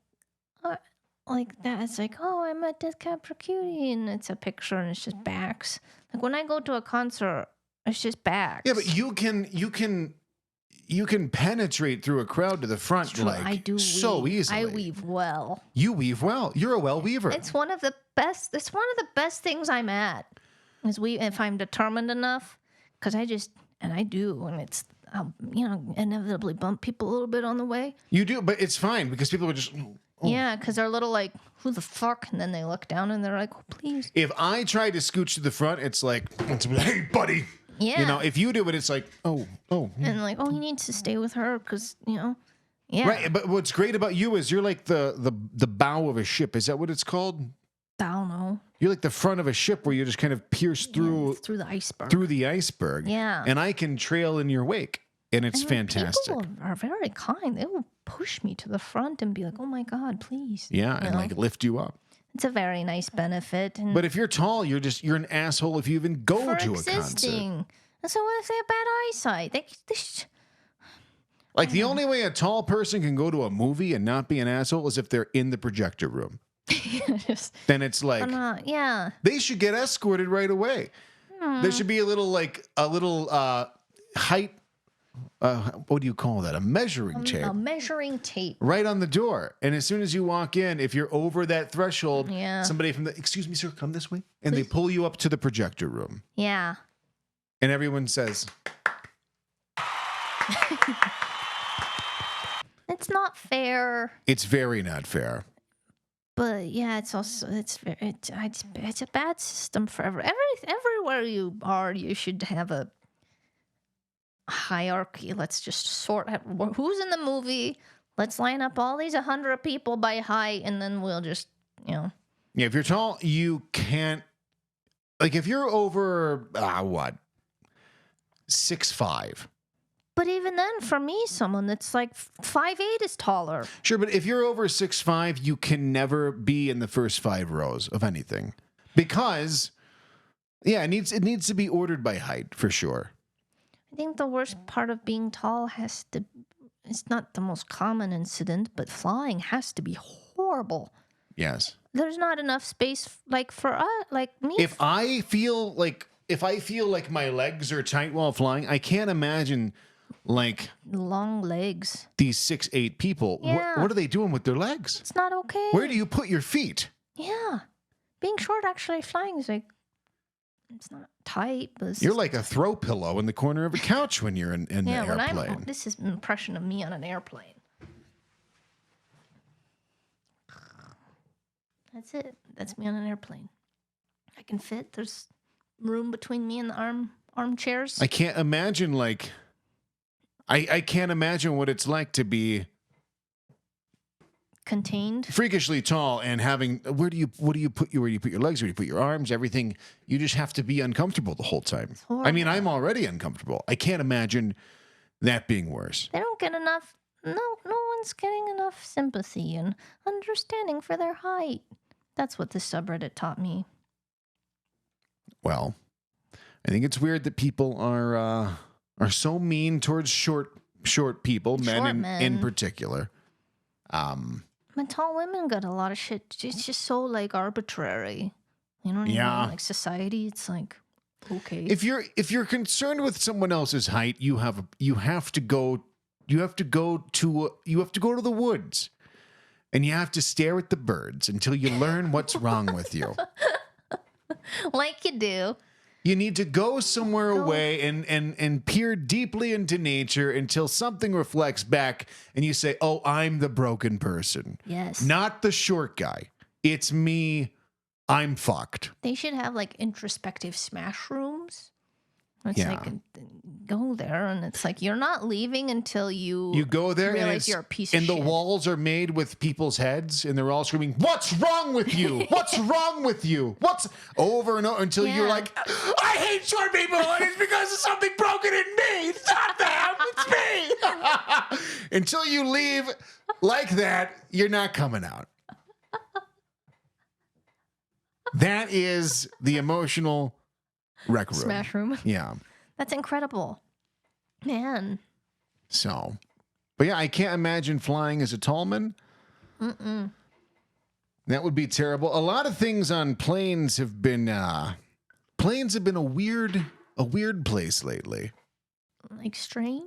A: that. It's like, oh, I'm at Death Cab for Cutie, and it's a picture, and it's just backs. Like when I go to a concert, it's just backs.
B: Yeah, but you can penetrate through a crowd to the front. Like,
A: I do
B: so easily.
A: I weave well.
B: You weave well. You're a well weaver.
A: It's one of the best. It's one of the best things I'm at. If I'm determined enough, because I do, and it's inevitably bump people a little bit on the way. You do,
B: but it's fine because people are just.
A: Oh. Yeah, because they're a little like, who the fuck? And then they look down and they're like, oh, please.
B: If I try to scooch to the front, it's like, hey, buddy.
A: Yeah.
B: If you do it, it's like, oh.
A: And like, oh, he needs to stay with her because, Yeah.
B: Right, but what's great about you is you're like the bow of a ship. Is that what it's called?
A: I don't know.
B: You're like the front of a ship where you just kind of pierce through
A: the iceberg.
B: Through the iceberg.
A: Yeah.
B: And I can trail in your wake. And it's fantastic.
A: People are very kind. They will push me to the front and be like, oh my God, please.
B: Yeah, and like lift you up.
A: It's a very nice benefit.
B: But if you're tall, you're an asshole if you even go to a concert.
A: And so what if they have bad eyesight?
B: Like the only way a tall person can go to a movie and not be an asshole is if they're in the projector room. Then it's like, they should get escorted right away. There should be a little height. What do you call that? A measuring tape.
A: A measuring tape.
B: Right on the door. And as soon as you walk in, if you're over that threshold, somebody from excuse me, sir, come this way. And they pull you up to the projector room.
A: Yeah.
B: And everyone says.
A: It's not fair.
B: It's very not fair.
A: But yeah, it's a bad system for everywhere you are. You should have a hierarchy. Let's just sort out who's in the movie. Let's line up all these 100 people by height, and then we'll just Yeah,
B: if you're tall, you can't. Like if you're over 6'5".
A: But even then, for me, someone that's like 5'8" is taller.
B: Sure, but if you're over 6'5", you can never be in the first 5 rows of anything because, it needs to be ordered by height for sure.
A: I think the worst part of being tall it's not the most common incident, but flying has to be horrible.
B: Yes.
A: There's not enough space, like for us, like me.
B: If I feel like my legs are tight while flying, I can't imagine like
A: long legs.
B: these 6'8" people.
A: Yeah.
B: What are they doing with their legs?
A: It's not okay.
B: Where do you put your feet?
A: Yeah. Being short, actually, flying is like, it's not tight, but it's
B: You're like a throw pillow in the corner of a couch when you're in the airplane.
A: This is an impression of me on an airplane. That's it. That's me on an airplane. I can fit. There's room between me and the armchairs.
B: I can't imagine I can't imagine what it's like to be
A: Contained.
B: freakishly tall and having where do you put your legs, where do you put your arms, everything. You just have to be uncomfortable the whole time. I mean, I'm already uncomfortable. I can't imagine that being worse.
A: They don't get enough. No one's getting enough sympathy and understanding for their height. That's what this subreddit taught me.
B: Well, I think it's weird that people are so mean towards short people, men in particular.
A: But tall women got a lot of shit. It's just so like arbitrary. You know what I mean? Like society, it's like okay.
B: If you're concerned with someone else's height, you have to go to the woods. And you have to stare at the birds until you learn what's wrong with you.
A: Like you do.
B: You need to go somewhere away and peer deeply into nature until something reflects back and you say, oh, I'm the broken person.
A: Yes.
B: Not the short guy. It's me. I'm fucked.
A: They should have like introspective smash rooms. It's
B: Yeah.
A: like go there and it's like you're not leaving until you
B: go there
A: realize you're a piece of
B: and
A: shit.
B: the walls are made with people's heads and they're all screaming, what's wrong with you? What's wrong with you? What's over and over until you're like, I hate short people and it's because of something broken in me. It's not them, it's me. Until you leave like that, you're not coming out. That is the emotional rec room.
A: Smash room.
B: Yeah.
A: That's incredible. Man.
B: So, but yeah, I can't imagine flying as a tallman. That would be terrible. A lot of things on planes have been a weird place lately.
A: Like strange?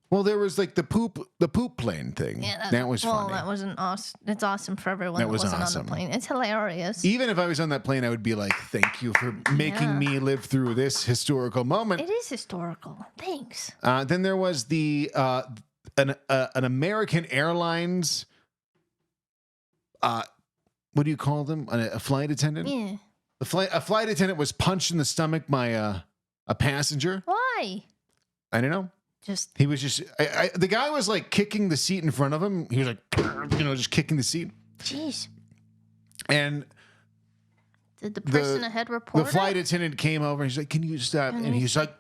B: Well, there was like the poop plane thing.
A: Yeah,
B: that was
A: well,
B: funny.
A: that wasn't awesome. It's awesome for everyone that wasn't
B: awesome.
A: on the plane. It's hilarious.
B: Even if I was on that plane, I would be like, thank you for making me live through this historical moment.
A: It is historical. Thanks.
B: Then there was an American Airlines, what do you call them? A flight attendant?
A: Yeah.
B: A flight attendant was punched in the stomach by a passenger.
A: Why?
B: I don't know. He was just the guy was like kicking the seat in front of him. He was like, just kicking the seat.
A: Jeez.
B: And
A: did the person ahead report
B: the flight attendant came over and he's like, can you stop? And he's like,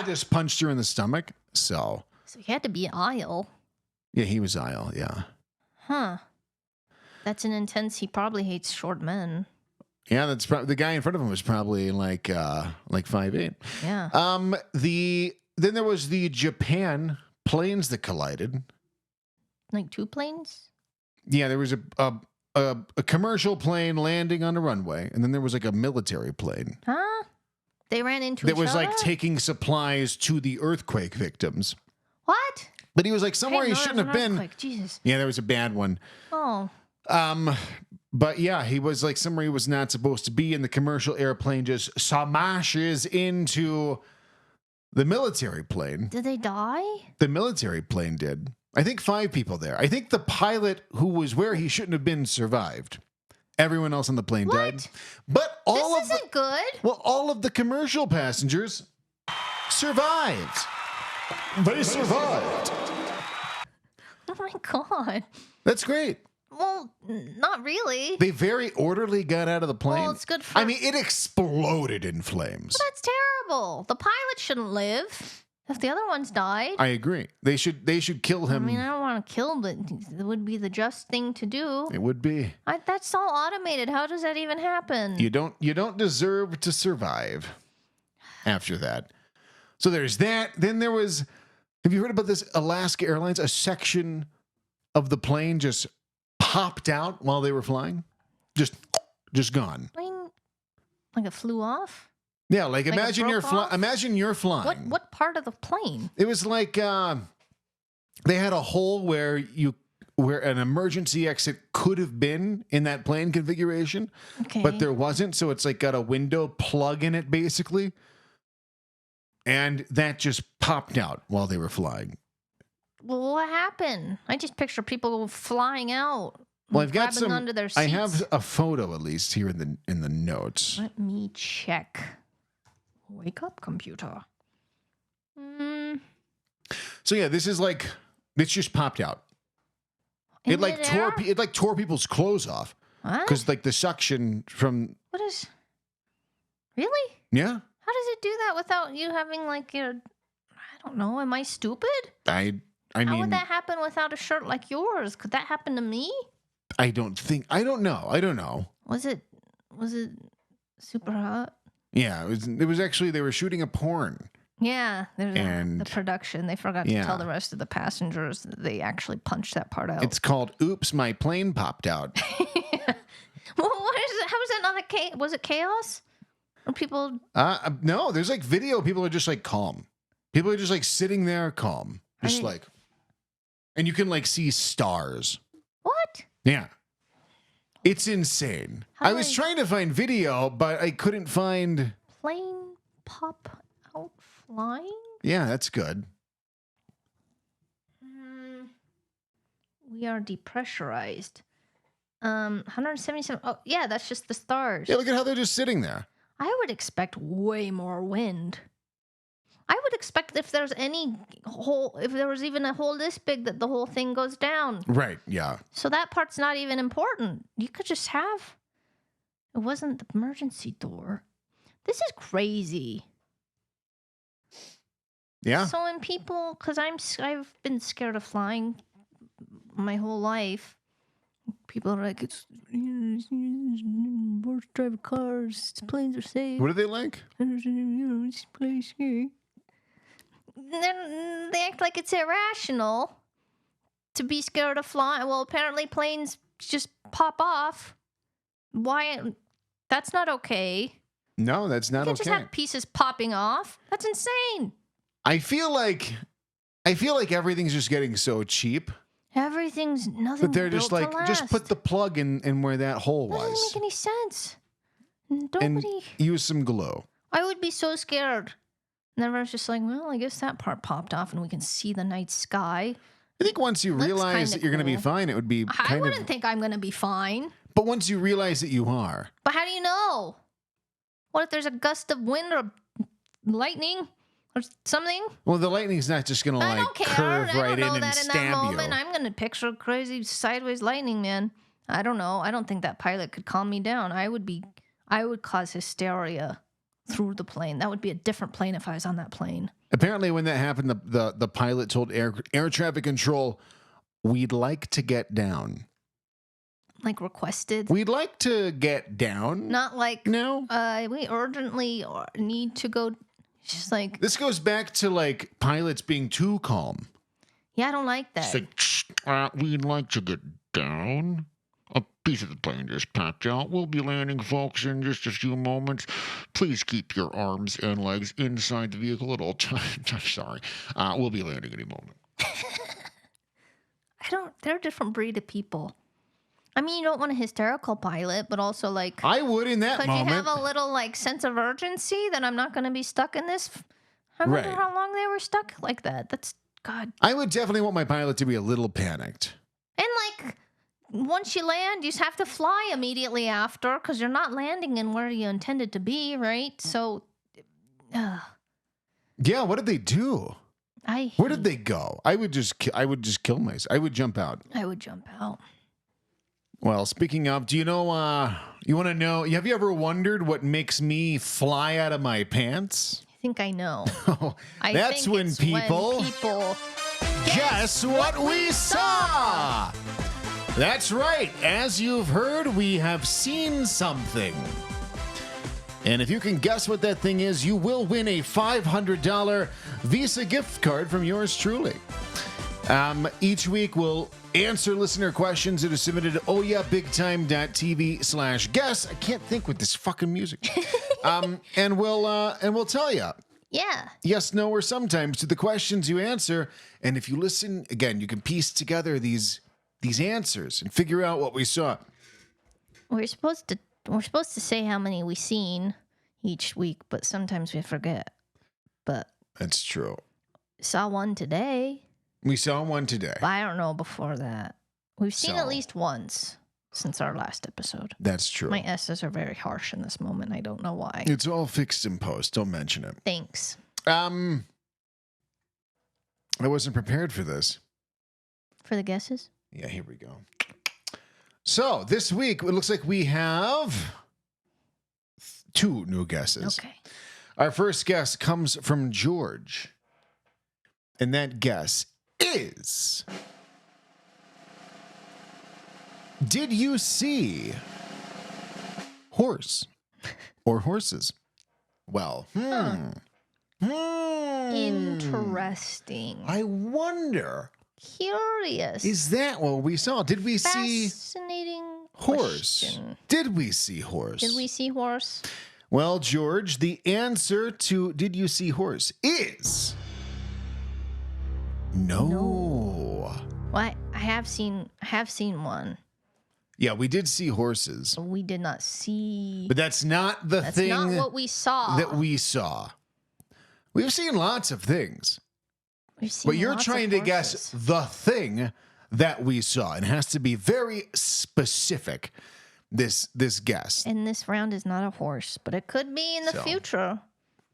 B: just punched her in the stomach. So
A: he had to be aisle.
B: Yeah, he was aisle. Yeah.
A: Huh. That's an intense. He probably hates short men.
B: Yeah, that's probably the guy in front of him was probably like 5'8".
A: Yeah.
B: Then there was the Japan planes that collided.
A: Like two planes?
B: Yeah, there was a commercial plane landing on a runway, and then there was like a military plane.
A: Huh? They ran into each
B: that was
A: other?
B: like taking supplies to the earthquake victims.
A: What?
B: But he was like somewhere he shouldn't have been.
A: Jesus.
B: Yeah, there was a bad one.
A: Oh.
B: But yeah, he was like somewhere he was not supposed to be, and the commercial airplane just smashes into the military plane.
A: Did they die?
B: The military plane did. I think 5 people there. I think the pilot who was where he shouldn't have been survived. Everyone else on the plane died. But
A: this isn't good.
B: Well, all of the commercial passengers survived. They survived.
A: Oh my God.
B: That's great.
A: Well, not really.
B: They very orderly got out of the plane.
A: Well, it's good for...
B: I mean, it exploded in flames.
A: Well, that's terrible. The pilot shouldn't live if the other ones died.
B: I agree. They should kill him.
A: I mean, I don't want to kill, but it would be the just thing to do.
B: It would be.
A: That's all automated. How does that even happen?
B: You don't deserve to survive after that. So there's that. Then there was Have you heard about this Alaska Airlines? A section of the plane just popped out while they were flying. Just gone.
A: Plane, like it flew off?
B: Yeah, like
A: Like it
B: imagine you're
A: broke off?
B: imagine you're flying.
A: What part of the plane?
B: It was like they had a hole where an emergency exit could have been in that plane configuration,
A: Okay.
B: but there wasn't. So it's like got a window plug in it basically, and that just popped out while they were flying.
A: Well, what happened? I just picture people flying out.
B: Well, I've got
A: grabbing
B: some.
A: onto their seats.
B: I have a photo at least here in the notes.
A: Let me check. Wake up, computer.
B: So yeah, this is like this just popped out.
A: In
B: It like
A: midair?
B: tore people's clothes off
A: What?
B: because like the suction from
A: What is? Really?
B: yeah.
A: How does it do that without you having like your? I don't know. Am I stupid?
B: I
A: How
B: mean
A: would that happen without a shirt like yours? Could that happen to me?
B: I don't know.
A: Was it super hot?
B: Yeah, it was actually they were shooting a porn.
A: Yeah, there's
B: And-
A: the production. They forgot to
B: Yeah.
A: tell the rest of the passengers that they actually punched that part out.
B: It's called "Oops, my plane popped out."
A: Well, what is it? How is that not a chaos? Was it chaos? Or people?
B: No, there's like video. People are just like calm. People are just like sitting there calm, just
A: they-
B: like, and you can like see stars.
A: What?
B: Yeah. It's insane.
A: How
B: I was
A: do I-
B: trying to find video, but I couldn't find.
A: Plane pop out flying?
B: Yeah, that's good.
A: We are depressurized. 177. Oh, yeah, that's just the stars.
B: Yeah, look at how they're just sitting there.
A: I would expect way more wind. I would expect if there's any hole, if there was even a hole this big, that the whole thing goes down.
B: Right. Yeah.
A: So that part's not even important. You could just have. It wasn't the emergency door. This is crazy.
B: Yeah.
A: So when people, because I've been scared of flying my whole life. People are like, it's worst drive cars, planes are safe.
B: What are they like?
A: It's pretty scary. Then they act like it's irrational to be scared of flying. Well, apparently planes just pop off. Why? That's not okay.
B: No, that's not
A: You can't
B: okay.
A: just have pieces popping off. That's insane.
B: I feel like everything's just getting so cheap
A: Everything's nothing.
B: that they're just
A: built to
B: like, just put
A: last.
B: the plug in where that hole
A: Doesn't
B: was
A: make any sense.
B: and
A: Nobody.
B: use some glue.
A: I would be so scared. And everyone's just like, well, I guess that part popped off and we can see the night sky.
B: I think once you
A: Looks
B: realize
A: kinda
B: that you're going to be
A: cool.
B: fine, it would be
A: I
B: kind
A: wouldn't
B: of.
A: think I'm going to be fine.
B: But once you realize that you are,
A: But how do you know? What if there's a gust of wind or lightning or something?
B: well, the lightning's not just going to
A: I
B: like
A: don't care.
B: curve
A: I
B: right
A: don't
B: in
A: know
B: and
A: that in that
B: stab
A: moment.
B: you.
A: I'm going to picture crazy sideways lightning, man. I don't know. I don't think that pilot could calm me down. I would cause hysteria through the plane. That would be a different plane if I was on that plane.
B: Apparently, when that happened, the pilot told air traffic control, "We'd like to get down.
A: Like requested.
B: We'd like to get down."
A: Not like,
B: No.
A: we urgently need to go. It's just like,
B: This goes back to like pilots being too calm.
A: yeah, I don't like that.
B: It's like, we'd like to get down. A piece of the plane just popped out. We'll be landing, folks, in just a few moments. Please keep your arms and legs inside the vehicle at all times. I'm sorry. We'll be landing any moment.
A: They're a different breed of people. I mean, you don't want a hysterical pilot, but also like,
B: I would in that
A: could
B: moment.
A: you have a little like sense of urgency that I'm not going to be stuck in this? I wonder
B: Right.
A: how long they were stuck like that. That's God.
B: I would definitely want my pilot to be a little panicked.
A: And like, once you land, you just have to fly immediately after because you're not landing in where you intended to be, right? So,
B: Yeah, what did they do? Where did they go? I would just kill myself. I would jump out.
A: I would jump out.
B: Well, speaking of, do you know, you want to know, have you ever wondered what makes me fly out of my pants?
A: I think I know. I
B: That's
A: think
B: when
A: it's
B: people guess what we saw. That's right. As you've heard, we have seen something. And if you can guess what that thing is, you will win a $500 Visa gift card from yours truly. Each week we'll answer listener questions that are submitted to ohyabigtime.tv/guess. I can't think with this fucking music. And we'll tell you.
A: Yeah.
B: Yes, no, or sometimes to the questions you answer. And if you listen, again, you can piece together these answers and figure out what we saw.
A: We're supposed to say how many we've seen each week, but sometimes we forget. But
B: That's true.
A: saw one today.
B: We saw one today.
A: But I don't know before that. We've seen
B: So-
A: at least once since our last episode.
B: That's true.
A: My S's are very harsh in this moment. I don't know why.
B: It's all fixed in post. Don't mention it.
A: Thanks.
B: I wasn't prepared for this.
A: For the guesses?
B: Yeah, here we go. So this week, it looks like we have 2 new guesses.
A: Okay.
B: Our first guess comes from George. And that guess is... Did you see horse or horses? Well,
A: Interesting.
B: I wonder,
A: Curious.
B: is that what we saw? Did we see
A: Fascinating
B: horse?
A: question.
B: Did we see horse?
A: Did we see horse?
B: Well, George, the answer to did you see horse is no.
A: Well, I have seen one.
B: Yeah, we did see horses,
A: But we did not see.
B: but that's not the
A: That's
B: thing
A: not what we saw.
B: that we saw. We've seen lots of things,
A: We've seen
B: but you're
A: lots of
B: trying to guess
A: horses.
B: the thing that we saw. It has to be very specific. This guess.
A: And this round is not a horse, but it could be in the
B: So.
A: future.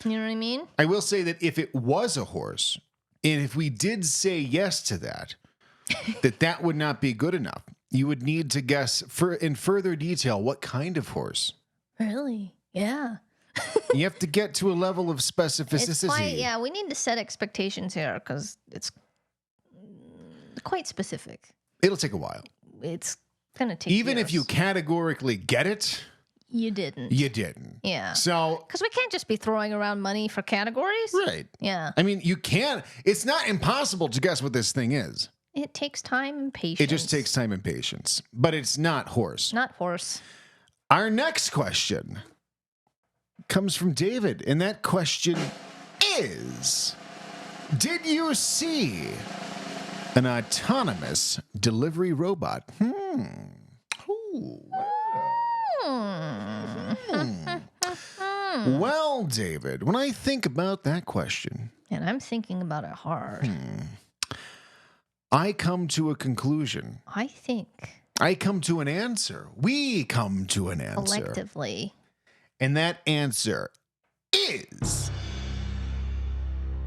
A: You know what I mean?
B: I will say that if it was a horse, and if we did say yes to that, that would not be good enough. You would need to guess in further detail what kind of horse.
A: Really? Yeah.
B: You have to get to a level of
A: It's
B: specificity.
A: quite, yeah, we need to set expectations here because it's quite specific.
B: It'll take a while.
A: It's going to take
B: Even if you
A: years.
B: categorically get it,
A: You didn't.
B: you didn't.
A: Yeah.
B: So,
A: Because we can't just be throwing around money for categories.
B: right.
A: Yeah.
B: I mean, you can't. It's not impossible to guess what this thing is.
A: It takes time and patience.
B: It just takes time and patience. But it's not horse.
A: Not horse.
B: Our next question comes from David, and that question is: did you see an autonomous delivery robot? Ooh. Well, David, when I think about that question,
A: And I'm thinking about it hard.
B: I come to a conclusion.
A: I think
B: I come to an answer. We come to an answer.
A: collectively.
B: And that answer is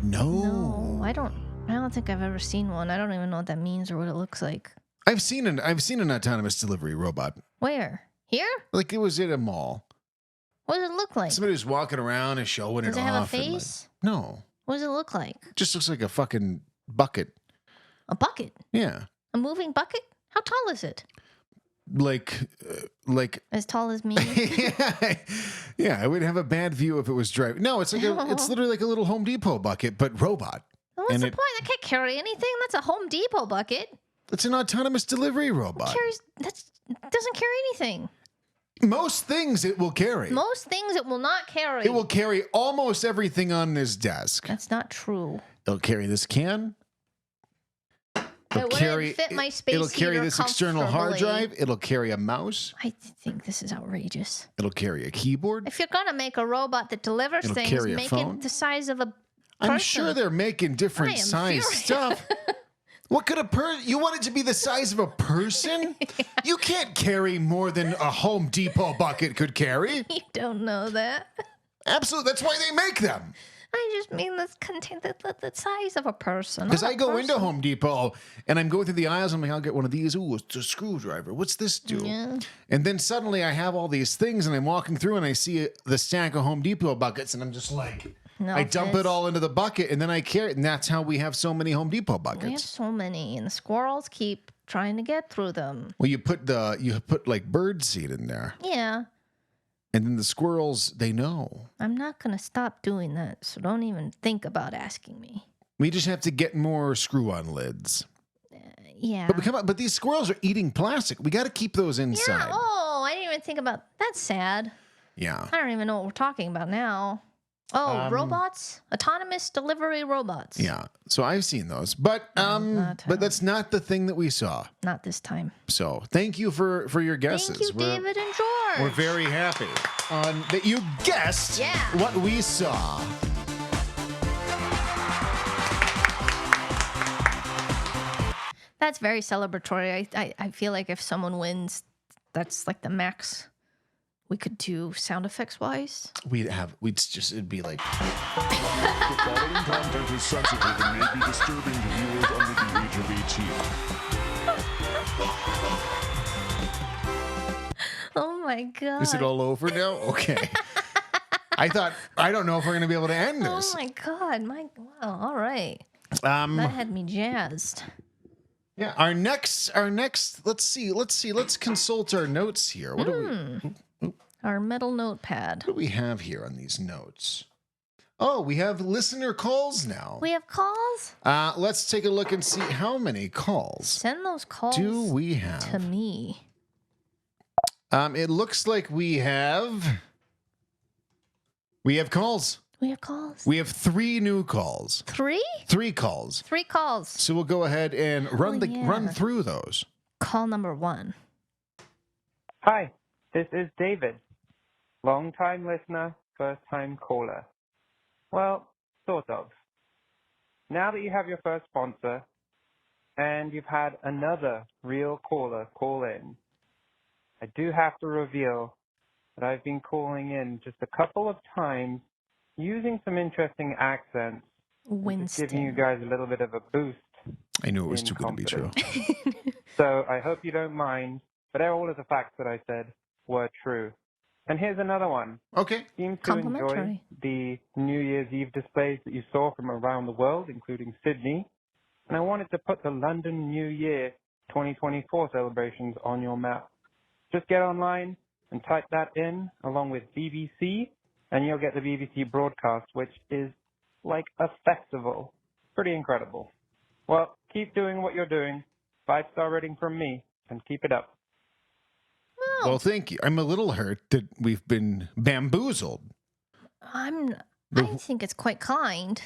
B: no.
A: No, I don't think I've ever seen one. I don't even know what that means or what it looks like.
B: I've seen an autonomous delivery robot.
A: Where? Here?
B: Like it was at a mall.
A: What does it look like?
B: Somebody was walking around and showing
A: Does
B: it
A: it have a
B: off. and, like,
A: face?
B: no.
A: What does it look like?
B: Just looks like a fucking bucket.
A: A bucket?
B: Yeah.
A: A moving bucket? How tall is it?
B: Like
A: As tall as me?
B: yeah, I would have a bad view if it was driving. No, it's like it's literally like a little Home Depot bucket, but robot.
A: What's
B: And
A: the
B: it-
A: point? That can't carry anything. That's a Home Depot bucket.
B: It's an autonomous delivery robot.
A: Doesn't carry anything.
B: Most things it will carry.
A: Most things it will not carry.
B: It will carry almost everything on this desk.
A: That's not true.
B: It'll carry this can.
A: It wouldn't fit my space
B: It'll carry
A: heater
B: this external hard
A: comfortably.
B: drive. It'll carry a mouse.
A: I think this is outrageous.
B: It'll carry a keyboard.
A: If you're gonna make a robot that delivers
B: It'll
A: things,
B: carry a
A: make
B: phone.
A: it the size of a person.
B: I'm sure they're making different
A: I am
B: size
A: furious.
B: stuff. What could you want it to be the size of a person? You can't carry more than a Home Depot bucket could carry.
A: You don't know that.
B: Absolutely. That's why they make them.
A: I just mean the size of a person.
B: Because
A: not
B: I
A: a
B: go into
A: person.
B: Home Depot and I'm going through the aisles. I'm like, I'll get one of these. Ooh, it's a screwdriver. What's this do?
A: Yeah.
B: And then suddenly I have all these things and I'm walking through and I see the stack of Home Depot buckets and I'm just like,
A: No
B: I dump
A: offense.
B: it all into the bucket and then I carry it. And that's how we have so many Home Depot
A: We have
B: buckets.
A: so many, and the squirrels keep trying to get through them.
B: Well, you put like bird seed in there.
A: Yeah,
B: And then the squirrels, they know.
A: I'm not going to stop doing that, so don't even think about asking me.
B: We just have to get more screw-on lids.
A: Yeah.
B: But these squirrels are eating plastic. We got to keep those inside.
A: Yeah. Oh, I didn't even think about that's sad.
B: Yeah.
A: I don't even know what we're talking about now. Oh, robots? Autonomous delivery robots.
B: Yeah. So I've seen those. But that's not the thing that we saw.
A: Not this time.
B: So thank you for your guesses.
A: Thank you, David and George.
B: We're very happy that you guessed what we saw.
A: That's very celebratory. I feel like if someone wins, that's like the max we could do sound effects wise.
B: It'd be like.
D: The following content is sensitive and may be disturbing to viewers under the age of 18.
A: Oh my God.
B: Is it all over now? Okay. I don't know if we're going to be able to end this.
A: Oh my God. Wow. All right. That had me jazzed.
B: Yeah. Our next, let's see. Let's consult our notes here. What do we?
A: Our metal notepad.
B: What do we have here on these notes? Oh, we have listener calls now.
A: We have calls?
B: Let's take a look and see how many calls.
A: Send those calls
B: do we have
A: to me.
B: It looks like we have calls.
A: We have calls.
B: We have 3 new calls.
A: 3?
B: 3 calls.
A: 3 calls.
B: So we'll go ahead and run through those.
A: Call number 1.
E: Hi, this is David. Long-time listener, first-time caller. Well, sort of. Now that you have your first sponsor, and you've had another real caller call in, I do have to reveal that I've been calling in just a couple of times using some interesting accents.
A: Winston.
E: Just giving you guys a little bit of a boost.
B: I knew it was too good to be true.
E: So I hope you don't mind, but all of the facts that I said were true. And here's another one.
B: Okay.
E: Seems to enjoy the New Year's Eve displays that you saw from around the world, including Sydney. And I wanted to put the London New Year 2024 celebrations on your map. Just get online and type that in along with BBC, and you'll get the BBC broadcast, which is like a festival. Pretty incredible. Well, keep doing what you're doing. 5-star rating from me, and keep it up.
B: Well, thank you. I'm a little hurt that we've been bamboozled.
A: I think it's quite kind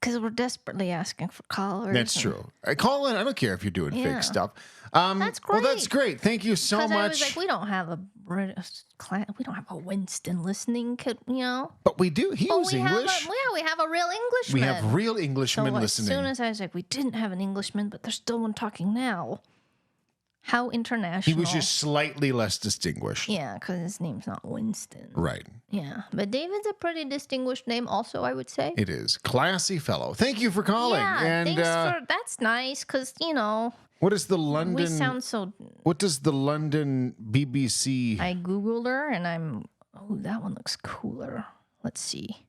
A: because we're desperately asking for callers.
B: That's true. I call in. I don't care if you're doing fake stuff.
A: That's great.
B: Well, that's great. Thank you so much.
A: I was like, we don't have a Winston listening,
B: But we do. He was English.
A: We have a real Englishman.
B: We have real Englishmen listening.
A: As soon as I was like, we didn't have an Englishman, but there's still one talking now. How international.
B: He was just slightly less distinguished.
A: Yeah, because his name's not Winston.
B: Right.
A: Yeah, but David's a pretty distinguished name also, I would say.
B: It is. Classy fellow. Thank you for calling.
A: Yeah, thanks that's nice, because,
B: what is the London...
A: We sound so...
B: What does the London BBC...
A: I Googled her, and oh, that one looks cooler. Let's see.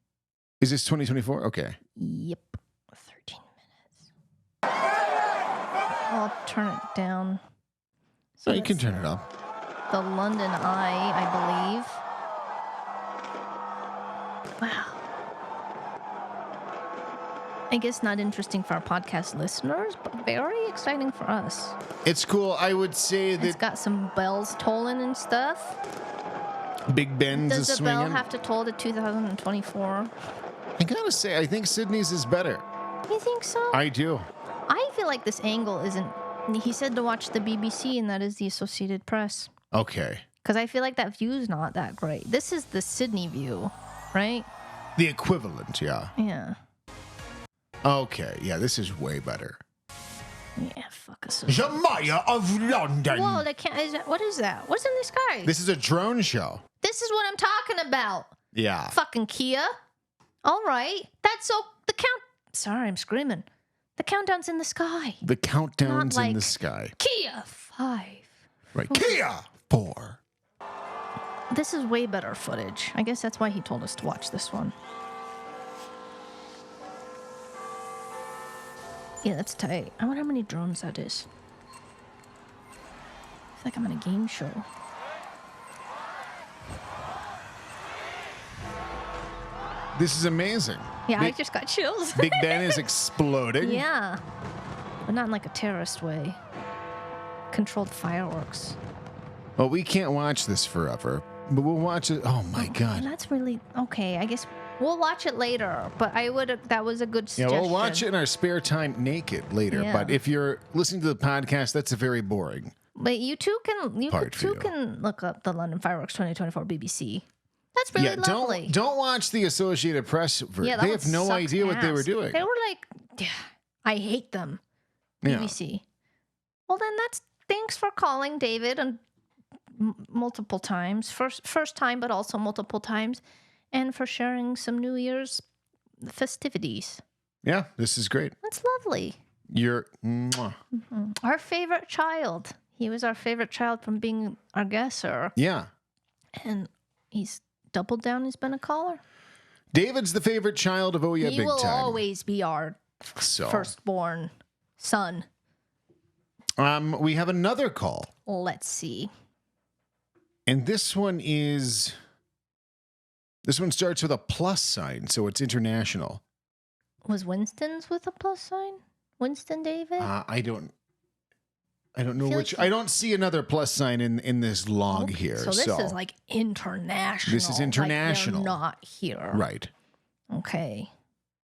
B: Is this 2024? Okay.
A: Yep. 13 minutes. I'll turn it down.
B: So you can turn it up.
A: The London Eye, I believe. Wow. I guess not interesting for our podcast listeners, but very exciting for us.
B: It's cool. I would say that...
A: It's got some bells tolling and stuff.
B: Big Ben's is swinging.
A: Does the bell have to toll to 2024?
B: I gotta say, I think Sydney's is better.
A: You think so?
B: I do.
A: I feel like this angle isn't... He said to watch the BBC, and that is the Associated Press.
B: Okay.
A: Because I feel like that view's not that great. This is the Sydney view, right?
B: The equivalent, yeah.
A: Yeah.
B: Okay, yeah, this is way better.
A: Yeah, fuck Associated
B: The Mayor of London.
A: Whoa, what is that? What's in the sky?
B: This is a drone show.
A: This is what I'm talking about.
B: Yeah.
A: Fucking Kia. All right. That's so... Sorry, I'm screaming. The countdown's in the sky.
B: The countdown's
A: like
B: in the sky.
A: Kia 5.
B: Right. Kia 4.
A: This is way better footage. I guess that's why he told us to watch this one. Yeah, that's tight. I wonder how many drones that is. I feel like I'm in a game show.
B: This is amazing.
A: Yeah, I
B: Big,
A: just got chills.
B: Big Ben is exploding.
A: Yeah. But not in like a terrorist way. Controlled fireworks.
B: Well, we can't watch this forever, but we'll watch it. Oh my God.
A: That's really okay. I guess we'll watch it later. But that was a good
B: Yeah,
A: suggestion.
B: we'll watch it in our spare time naked later.
A: Yeah.
B: But if you're listening to the podcast, that's a very boring.
A: But you too can
B: Part for you.
A: can look up the London Fireworks 2024 BBC. That's really lovely.
B: Don't watch the Associated Press.
A: Yeah,
B: They have no idea what they were doing.
A: They were like, yeah, I hate them.
B: Yeah.
A: BBC. Well, then thanks for calling, David, and multiple times. First time, but also multiple times, and for sharing some New Year's festivities.
B: Yeah, this is great.
A: That's lovely.
B: You're mwah.
A: Our favorite child. He was our favorite child from being our guesser,
B: Yeah.
A: and he's doubled down. He's been a caller.
B: David's the favorite child of Oh Yeah
A: He
B: Big
A: will
B: Time.
A: always be our
B: So.
A: firstborn son.
B: We have another call,
A: Let's see.
B: and this one starts with a plus sign, so it's international.
A: Was Winston's with a plus sign? Winston David?
B: I don't know
A: feel
B: which.
A: like
B: I don't see another plus sign in this log here.
A: So this is like international.
B: This is international.
A: Like they're not here.
B: Right.
A: Okay.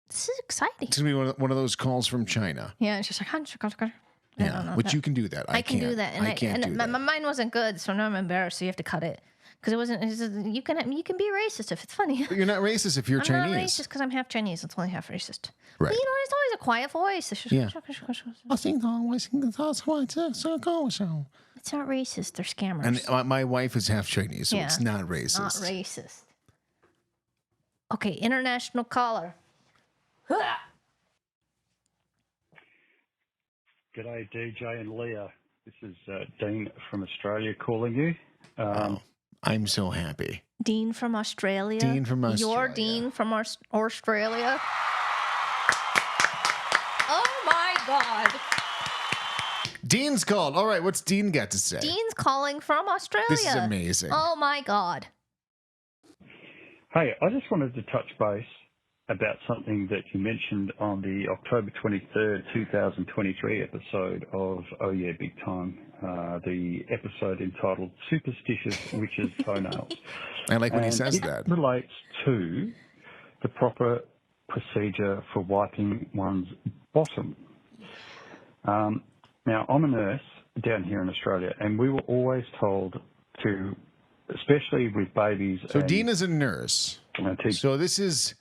A: This is exciting.
B: It's gonna be one of those calls from China.
A: Yeah, it's just like, I don't know.
B: Which you can do that.
A: I can do that. And
B: I can't do that.
A: Mine wasn't good, so now I'm embarrassed. So you have to cut it. Because it wasn't. It's just, you can be racist if it's funny.
B: But you're not racist if you're
A: I'm
B: Chinese.
A: not racist because I'm half Chinese. It's only half racist.
B: Right.
A: But it's always a quiet voice. It's just,
B: Yeah.
A: It's not racist. They're scammers.
B: And my wife is half Chinese, so
A: Yeah.
B: it's not racist.
A: Not racist. Okay, international caller.
F: G'day, DJ and Leah. This is Dean from Australia calling you.
B: I'm so happy.
A: Dean from Australia.
B: Dean from
A: Your
B: Australia.
A: Dean from Australia. Oh my God.
B: Dean's called. All right, what's Dean got to say?
A: Dean's calling from Australia.
B: This is amazing.
A: Oh my God.
F: Hey, I just wanted to touch base about something that you mentioned on the October 23rd, 2023 episode of Oh Yeah Big Time, the episode entitled Superstitious Witches' Toenails.
B: I like when he
F: And
B: says
F: it
B: that.
F: relates to the proper procedure for wiping one's bottom. Now, I'm a nurse down here in Australia, and we were always told to, especially with babies.
B: So
F: and,
B: Dean is a nurse.
F: to
B: So this is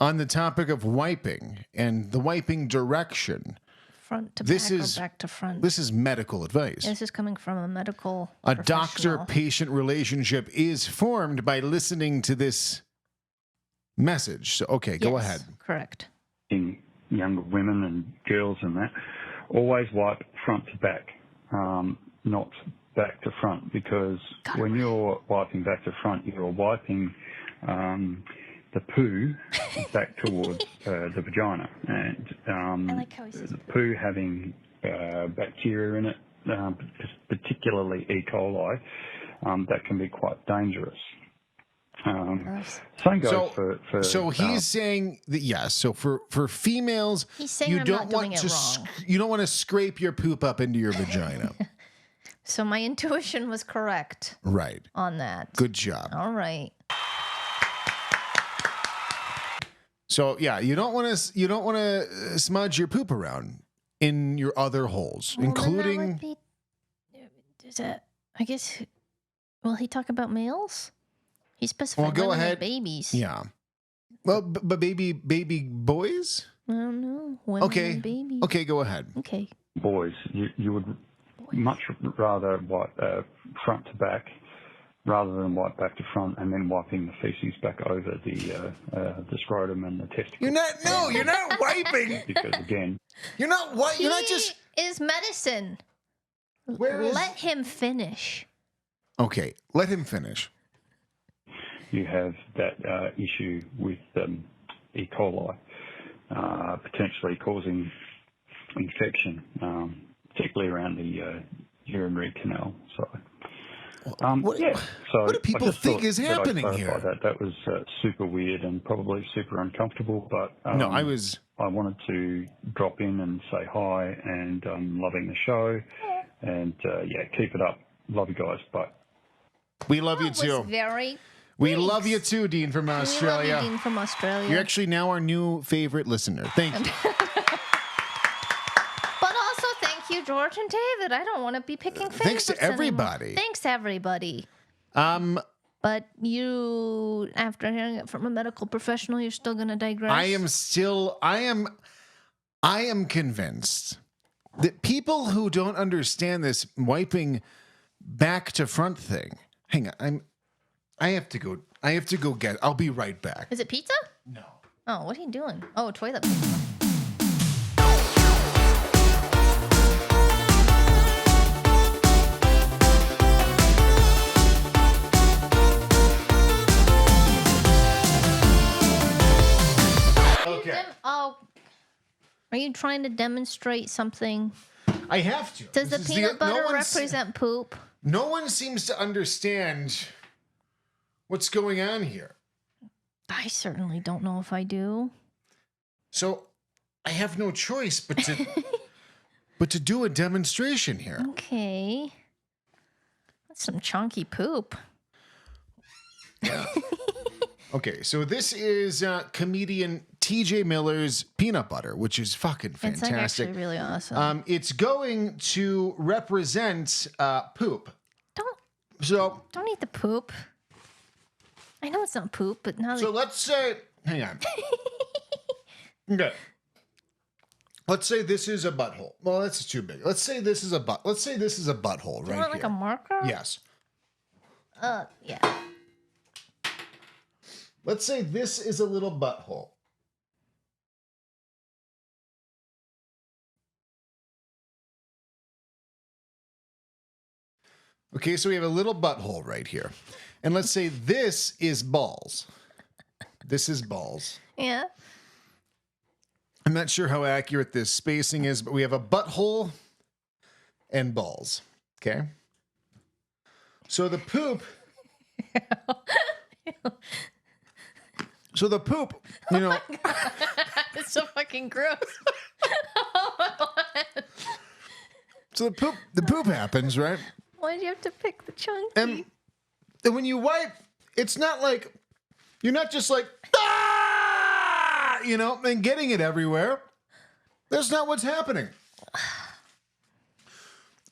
B: on the topic of wiping and the wiping direction.
A: Front to
B: This
A: back
B: is-
A: or back to front.
B: This is medical advice.
A: This is coming from a medical
B: A
A: professional.
B: doctor-patient relationship is formed by listening to this message. So, okay, go
A: Yes,
B: ahead.
A: Correct.
F: younger women and girls and that, always wipe front to back, not back to front, because when you're wiping back to front, you're wiping the poo back towards the vagina, and
A: I like how he says
F: the poo having bacteria in it, particularly E. coli, that can be quite dangerous. Same goes for
B: So he's saying that yes. So for females,
A: He's saying
B: you
A: I'm
B: don't
A: not doing
B: want
A: it
B: to
A: wrong.
B: you don't want to scrape your poop up into your vagina.
A: So my intuition was correct
B: Right.
A: on that.
B: Good job.
A: All right.
B: So yeah, you don't want to smudge your poop around in your other holes,
A: Well, then that
B: including.
A: would be, is that, I guess, will he talk about males? He specified
B: Well, go
A: women and
B: ahead.
A: babies.
B: Yeah. Well, but baby boys.
A: I don't know. Women
B: Okay.
A: and babies.
B: Okay, go ahead.
A: Okay.
F: boys, you would much rather wipe front to back rather than wipe back to front and then wiping the feces back over the scrotum and the testicles.
B: You're not wiping.
F: Because again,
B: You're not
A: He
B: You're not just.
A: is medicine.
B: Where is-
A: Let him finish.
B: Okay, let him finish.
F: you have that issue with E. coli potentially causing infection, particularly around the urinary canal. So Yeah. So
B: what do people
F: I just
B: think
F: thought
B: is
F: that I'd
B: happening
F: clarify
B: here?
F: That was super weird and probably super uncomfortable. But
B: No,
F: I wanted to drop in and say hi, and I'm loving the show. And yeah, keep it up. Love you guys. Bye.
B: We love you
A: That
B: too.
A: was very.
B: We
A: Thanks.
B: love you too, Dean from Australia.
A: We love you, Dean from Australia.
B: You're actually now our new favorite listener. Thank you.
A: But also, thank you, George and David. I don't want to be picking favorites
B: Thanks to
A: anymore.
B: everybody.
A: Thanks, everybody. But you, after hearing it from a medical professional, you're still going to digress?
B: I am convinced that people who don't understand this wiping back to front thing. Hang on, I have to go get. I'll be right back.
A: Is it pizza?
B: No.
A: Oh, what are you doing? Oh, toilet paper.
B: Okay.
A: Are you trying to demonstrate something?
B: I have to.
A: Does the
B: This is
A: peanut butter
B: no one's-
A: represent poop?
B: No one seems to understand what's going on here.
A: I certainly don't know if I do.
B: So I have no choice but to do a demonstration here.
A: Okay. That's some chunky poop.
B: Okay, so this is comedian TJ Miller's peanut butter, which is fucking
A: It's like
B: fantastic.
A: actually really awesome.
B: It's going to represent poop.
A: Don't eat the poop. I know it's not poop, but now
B: So
A: that
B: let's say, hang on. Okay. Let's say this is a butthole. Well, that's too big. Let's say this is a Let's say this is a butthole
A: do you
B: right
A: want like
B: here.
A: a marker?
B: Yes.
A: Yeah.
B: Let's say this is a little butthole. Okay, so we have a little butthole right here. And let's say this is balls. This is balls.
A: Yeah.
B: I'm not sure how accurate this spacing is, but we have a butthole and balls. Okay? So the poop... So the poop, you know...
A: It's so fucking gross.
B: So the poop happens, right?
A: Why do you have to pick the chunky?
B: And when you wipe, it's not like... You're not just like... Ah! You know, and getting it everywhere. That's not what's happening.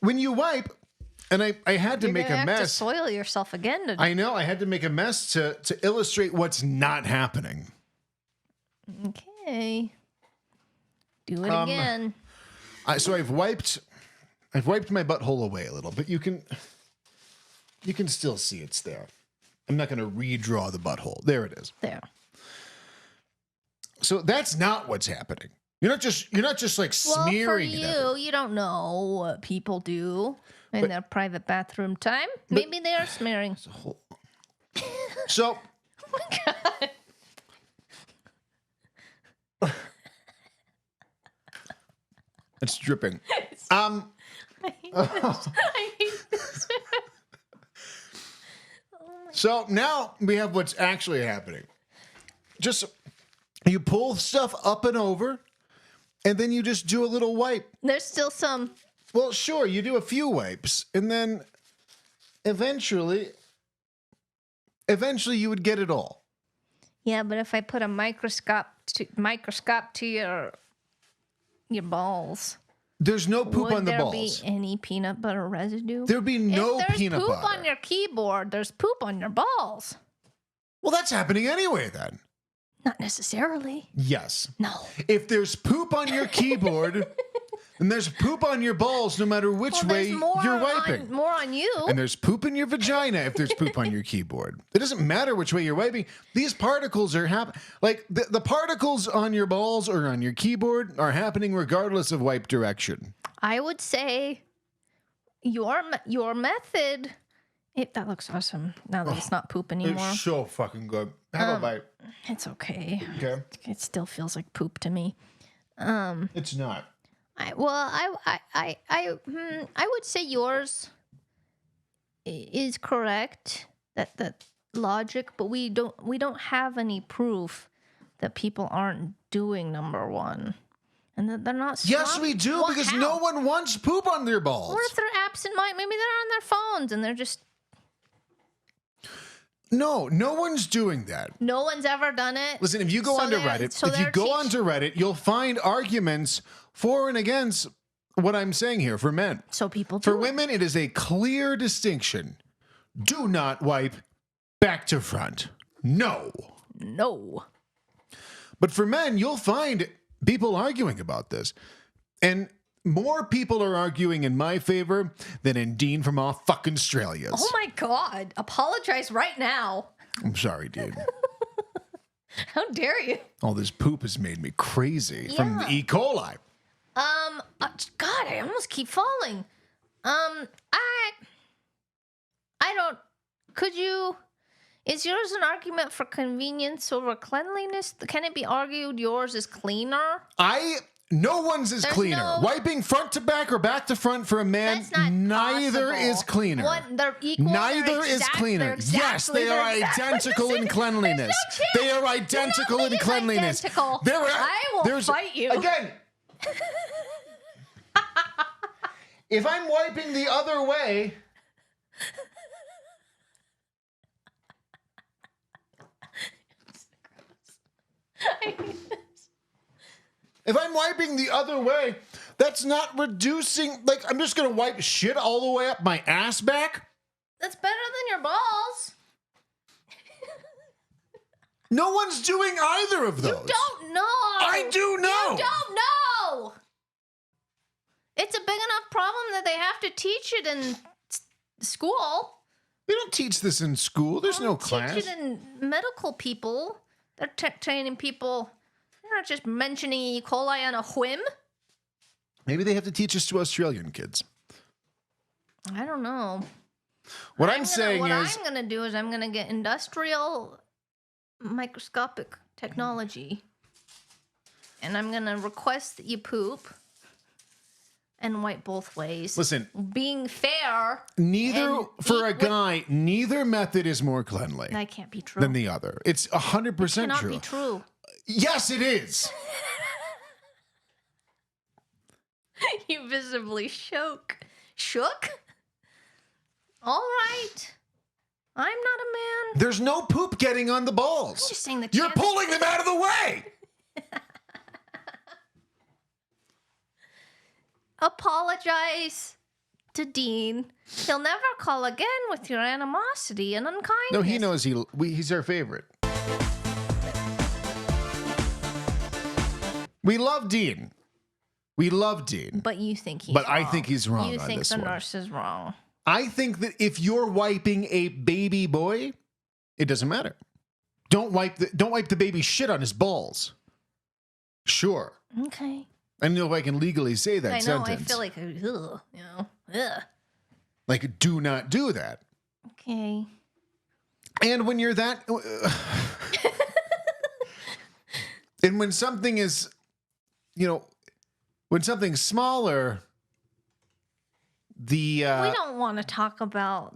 B: When you wipe... And I had to
A: You're
B: make
A: gonna
B: a
A: have
B: mess.
A: to soil yourself again.
B: I know. I had to make a mess to illustrate what's not happening.
A: Okay. Do it again.
B: So I've wiped my butthole away a little, but you can still see it's there. I'm not going to redraw the butthole. There it is.
A: There.
B: So that's not what's happening. You're not just like smearing it.
A: Well, for you don't know what people do in their private bathroom time. Maybe they are smearing.
B: So.
A: Oh my God.
B: It's dripping.
A: I hate this.
B: So now we have what's actually happening. Just you pull stuff up and over, and then you just do a little wipe.
A: There's still some.
B: Well, sure, you do a few wipes, and then eventually you would get it all.
A: Yeah, but if I put a microscope to your balls,
B: There's no poop on the balls.
A: Would there be any peanut butter residue?
B: There'd be no
A: if there's
B: peanut
A: poop
B: butter.
A: on your keyboard, there's poop on your balls.
B: Well, that's happening anyway then.
A: Not necessarily.
B: Yes.
A: No.
B: If there's poop on your keyboard, and there's poop on your balls no matter which way you're wiping.
A: More on you.
B: And there's poop in your vagina if there's poop on your keyboard. It doesn't matter which way you're wiping. These particles are happening. Like the particles on your balls or on your keyboard are happening regardless of wipe direction.
A: I would say your method. That looks awesome. Now that it's not poop anymore.
B: It's so fucking good. Have a bite.
A: It's okay.
B: Okay.
A: It still feels like poop to me.
B: It's not.
A: I would say yours is correct. That logic, but we don't have any proof that people aren't doing number one, and that they're not.
B: Yes, we do, because no one wants poop on their balls.
A: What if they're absent-minded? Maybe they're on their phones and they're just.
B: No one's doing that.
A: No one's ever done it.
B: Listen, if you go onto Reddit, you'll find arguments for and against what I'm saying here for men.
A: So people do.
B: For women, it is a clear distinction. Do not wipe back to front. No. But for men, you'll find people arguing about this. And more people are arguing in my favor than in Dean from all fucking Australia's.
A: Oh my God. Apologize right now.
B: I'm sorry, dude.
A: How dare you?
B: All this poop has made me crazy from the E. coli.
A: God, I almost keep falling. I don't. Could you? Is yours an argument for convenience over cleanliness? Can it be argued yours is cleaner?
B: No one's is cleaner. Wiping front to back or back to front for a man, neither is cleaner.
A: They're equal.
B: Neither is cleaner. Yes, they are identical in cleanliness. They are identical in cleanliness.
A: I will fight you.
B: Again. If I'm wiping the other way. If I'm wiping the other way, that's not reducing. Like, I'm just going to wipe shit all the way up my ass back.
A: That's better than your balls.
B: No one's doing either of those.
A: You don't know.
B: I do know.
A: You don't know. It's a big enough problem that they have to teach it in school.
B: They don't teach this in school. There's no class.
A: Teach it in medical people. They're training people. They're not just mentioning E. coli on a whim.
B: Maybe they have to teach this to Australian kids.
A: I don't know.
B: What I'm saying is...
A: I'm going to do is I'm going to get industrial microscopic technology. And I'm going to request that you poop and wipe both ways.
B: Listen.
A: Being fair.
B: Neither method is more cleanly.
A: That can't be true.
B: Than the other. It's 100% true. It
A: cannot be true.
B: Yes, it is.
A: You visibly shook. Shook? All right. I'm not a man.
B: There's no poop getting on the balls.
A: I'm just saying
B: You're pulling them out of the way.
A: Apologize to Dean. He'll never call again with your animosity and unkindness.
B: No, he knows he's our favorite. We love Dean.
A: But you think he's
B: wrong.
A: I
B: think he's wrong.
A: You think the nurse is wrong.
B: I think that if you're wiping a baby boy, it doesn't matter. Don't wipe the baby shit on his balls. Sure.
A: Okay.
B: I don't know if I can legally say that sentence.
A: I feel like, ugh.
B: Like, do not do that.
A: Okay.
B: And when you're that... and when something is, when something's smaller, we
A: don't want to talk about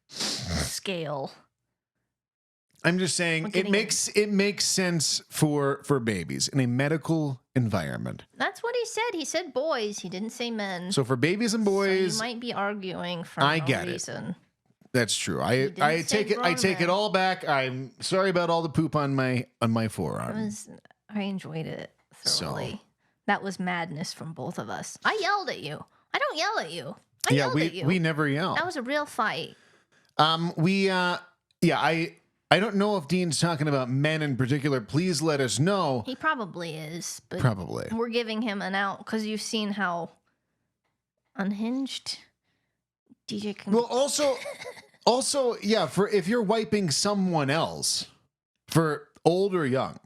A: scale.
B: I'm just saying it makes sense for babies in a medical environment.
A: That's what he said. He said boys. He didn't say men.
B: So for babies and boys,
A: so you might be arguing for
B: no
A: reason.
B: It. That's true. I take it all back. I'm sorry about all the poop on my forearm.
A: I enjoyed it thoroughly. So, that was madness from both of us. I yelled at you. I don't yell at you. I yelled at you.
B: We never yell.
A: That was a real fight.
B: I don't know if Dean's talking about men in particular. Please let us know.
A: He probably is. But
B: probably.
A: We're giving him an out because you've seen how unhinged DJ can
B: Well, also, yeah, for if you're wiping someone else, for old or young,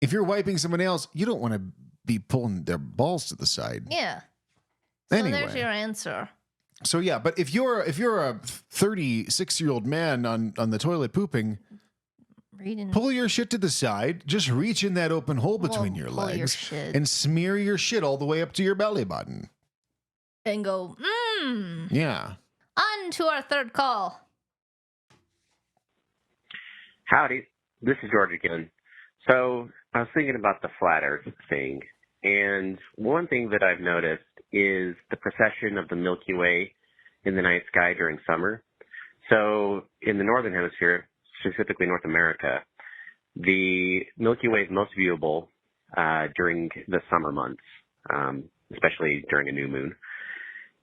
B: if you're wiping someone else, you don't want to be pulling their balls to the side.
A: Yeah. So
B: anyway.
A: There's your answer. So
B: yeah, but if you're a 36-year-old man on the toilet pooping, pull your shit to the side. Just reach in that open hole between your legs and smear your shit all the way up to your belly button.
A: and go,
B: Yeah.
A: On to our third call.
G: Howdy, this is George again. So I was thinking about the flat Earth thing, and one thing that I've noticed is the precession of the Milky Way in the night sky during summer. So in the Northern Hemisphere, specifically North America, the Milky Way is most viewable during the summer months, especially during a new moon.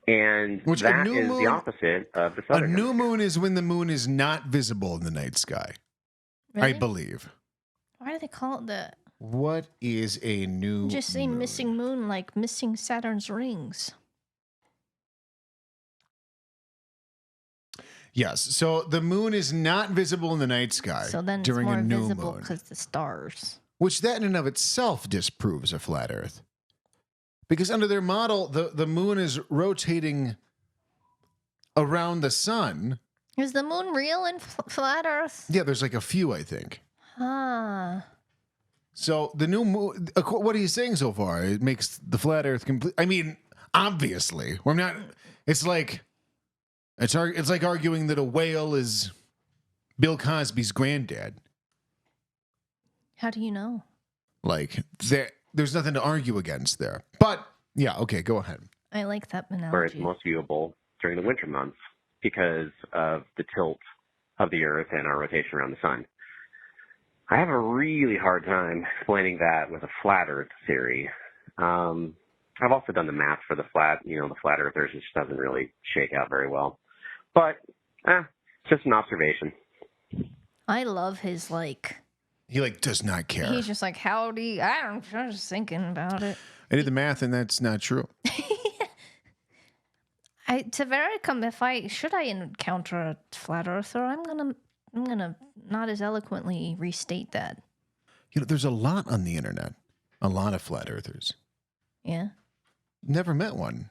G: And
B: Which
G: that is the opposite of the
B: A
G: southern
B: new
G: hemisphere.
B: moon is when the moon is not visible in the night sky.
A: Really?
B: I believe.
A: Why do they call it that?
B: What is a new
A: Just say
B: moon?
A: missing moon like missing Saturn's rings.
B: Yes. So the moon is not visible in the night sky
A: So then it's
B: during
A: more
B: a new
A: visible
B: moon,
A: because the stars.
B: which that in and of itself disproves a flat Earth. Because under their model, the moon is rotating around the sun.
A: Is the moon real in flat Earth?
B: Yeah, there's like a few, I think.
A: Ah.
B: So the new moon, what he's saying so far, it makes the flat Earth complete. I mean, obviously, we're not. It's like arguing that a whale is Bill Cosby's granddad.
A: How do you know?
B: Like there's nothing to argue against there. But yeah, okay, go ahead.
A: I like that
G: Where it's
A: analogy.
G: most viewable during the winter months because of the tilt of the Earth and our rotation around the sun. I have a really hard time explaining that with a flat Earth theory. I've also done the math for the flat earthers. It just doesn't really shake out very well. But, it's just an observation.
A: I love his
B: He does not care.
A: He's just like, howdy. I'm just thinking about it.
B: I did the math, and that's not true.
A: Should I encounter a flat earther, I'm gonna not as eloquently restate that.
B: There's a lot on the internet, a lot of flat earthers.
A: Yeah.
B: Never met one,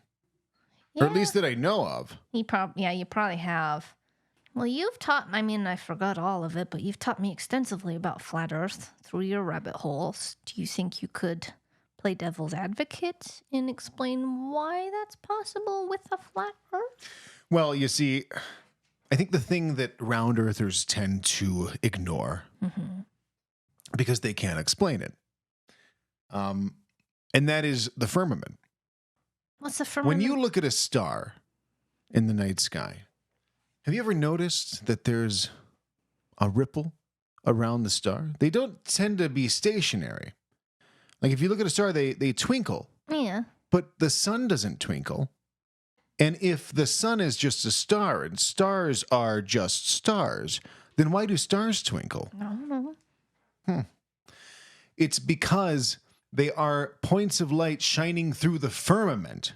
A: Yeah.
B: or at least that I know of.
A: You probably have. Well, you've taught, I forgot all of it, but you've taught me extensively about flat earth through your rabbit holes. Do you think you could play devil's advocate and explain why that's possible with a flat earth?
B: Well, you see, I think the thing that round earthers tend to ignore, because they can't explain it, and that is the firmament.
A: What's the firmament?
B: When you look at a star in the night sky, have you ever noticed that there's a ripple around the star? They don't tend to be stationary. Like if you look at a star, they twinkle,
A: Yeah.
B: but the sun doesn't twinkle. And if the sun is just a star and stars are just stars, then why do stars twinkle?
A: I don't know.
B: It's because they are points of light shining through the firmament,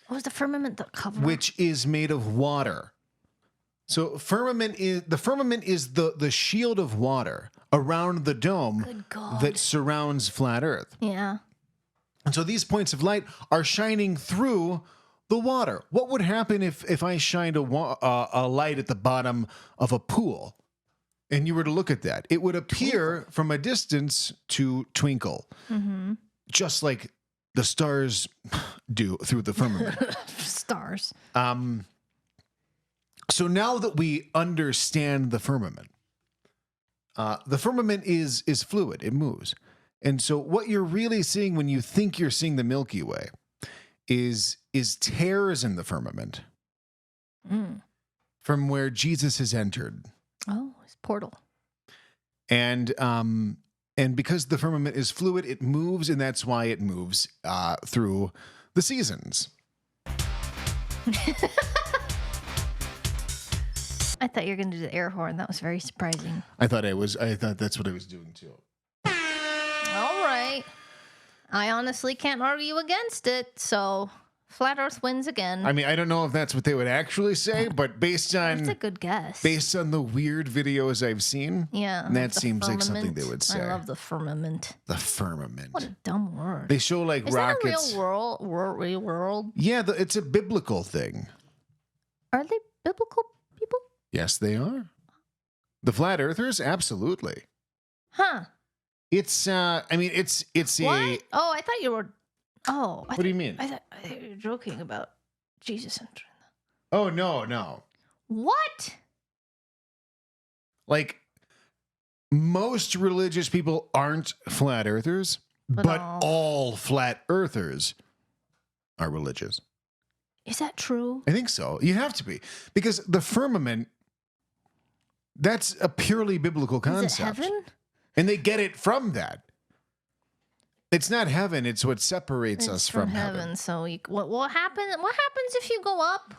A: What was the firmament that cover?
B: which is made of water. So the firmament is the shield of water around the dome
A: Good God.
B: that surrounds flat Earth.
A: Yeah.
B: And so these points of light are shining through the water. What would happen if I shined a light at the bottom of a pool and you were to look at that? It would appear from a distance to twinkle, just like the stars do through the firmament.
A: Stars.
B: So now that we understand the firmament is fluid. It moves. And so what you're really seeing when you think you're seeing the Milky Way is tears in the firmament from where Jesus has entered.
A: Oh, his portal.
B: And because the firmament is fluid, it moves, and that's why it moves through the seasons.
A: I thought you were going to do the air horn. That was very surprising.
B: I thought that's what I was doing too.
A: All right. I honestly can't argue against it, so flat Earth wins again.
B: I mean, I don't know if that's what they would actually say, but based
A: That's a
B: on
A: good guess.
B: the weird videos I've seen,
A: Yeah.
B: that
A: the
B: seems like something
A: firmament.
B: they would say.
A: I love the firmament.
B: The firmament.
A: What a dumb word.
B: They show like
A: Is
B: rockets.
A: that a real world?
B: Yeah, it's a biblical thing.
A: Are they biblical people?
B: Yes, they are. The flat earthers, absolutely.
A: Huh.
B: It's it's
A: What? Oh, I thought you were Oh.
B: What do you mean?
A: I thought you were joking about Jesus entering.
B: Oh, no.
A: What?
B: Like, most religious people aren't flat earthers, but all flat earthers are religious.
A: Is that true?
B: I think so. You have to be. Because the firmament, that's a purely biblical concept.
A: Is it heaven?
B: And they get it from that. It's not heaven. It's what separates us from heaven.
A: So what happens if you go up?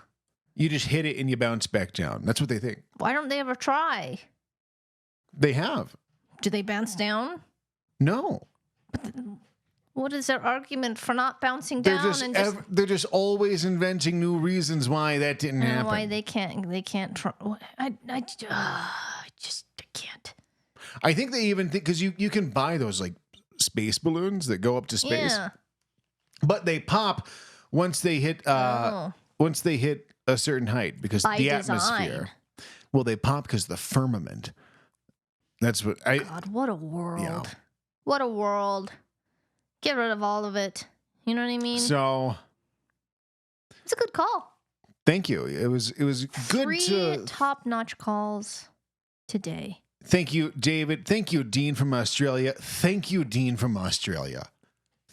B: You just hit it and you bounce back down. That's what they think.
A: Why don't they ever try?
B: They have.
A: Do they bounce down?
B: No.
A: What is their argument for not bouncing down?
B: They're just always inventing new reasons why that didn't happen.
A: Why they can't try. I can't.
B: I think they even think, because you can buy those like space balloons that go up to space, but they pop once they hit a certain height because
A: By
B: the
A: design.
B: atmosphere. Well, they pop because the firmament. That's what
A: God, what a world!
B: Yeah.
A: What a world! Get rid of all of it. You know what I mean?
B: So
A: it's a good call.
B: Thank you. It was good.
A: 3 top-notch calls today.
B: Thank you, David. Thank you, Dean from Australia. Thank you, Dean from Australia.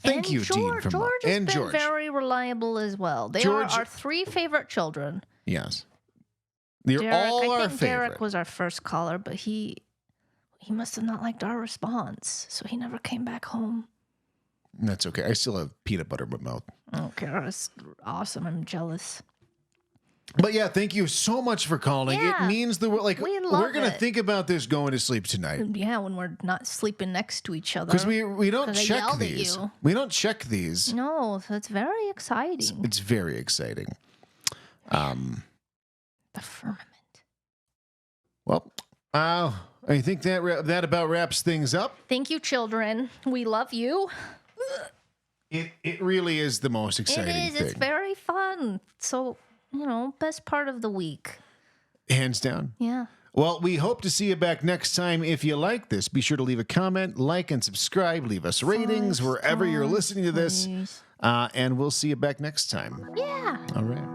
B: Thank you, Dean from
A: George has
B: and
A: been
B: George.
A: very reliable as well. They
B: George-
A: are our 3 favorite children.
B: Yes, they're
A: Derek,
B: all
A: I
B: our
A: think
B: favorite.
A: Derek was our first caller, but he must have not liked our response, so he never came back home.
B: That's okay. I still have peanut butter in my mouth.
A: Okay, that's awesome. I'm jealous.
B: But yeah, thank you so much for calling.
A: Yeah,
B: it means the like
A: we love
B: we're gonna
A: it.
B: think about this going to sleep tonight
A: Yeah, when we're not sleeping next to each other.
B: because we don't
A: 'Cause I
B: check
A: yelled at
B: these.
A: you.
B: We don't check these.
A: No, so it's very exciting.
B: It's very exciting.
A: The firmament.
B: Well, I think that about wraps things up.
A: Thank you, children. We love you.
B: It really is the most exciting
A: It is.
B: thing.
A: It's very fun. So, best part of the week.
B: Hands down.
A: Yeah.
B: Well, we hope to see you back next time. If you like this, be sure to leave a comment, like, and subscribe. Leave us ratings wherever you're listening to this.
A: Please.
B: And we'll see you back next time.
A: Yeah.
B: All right.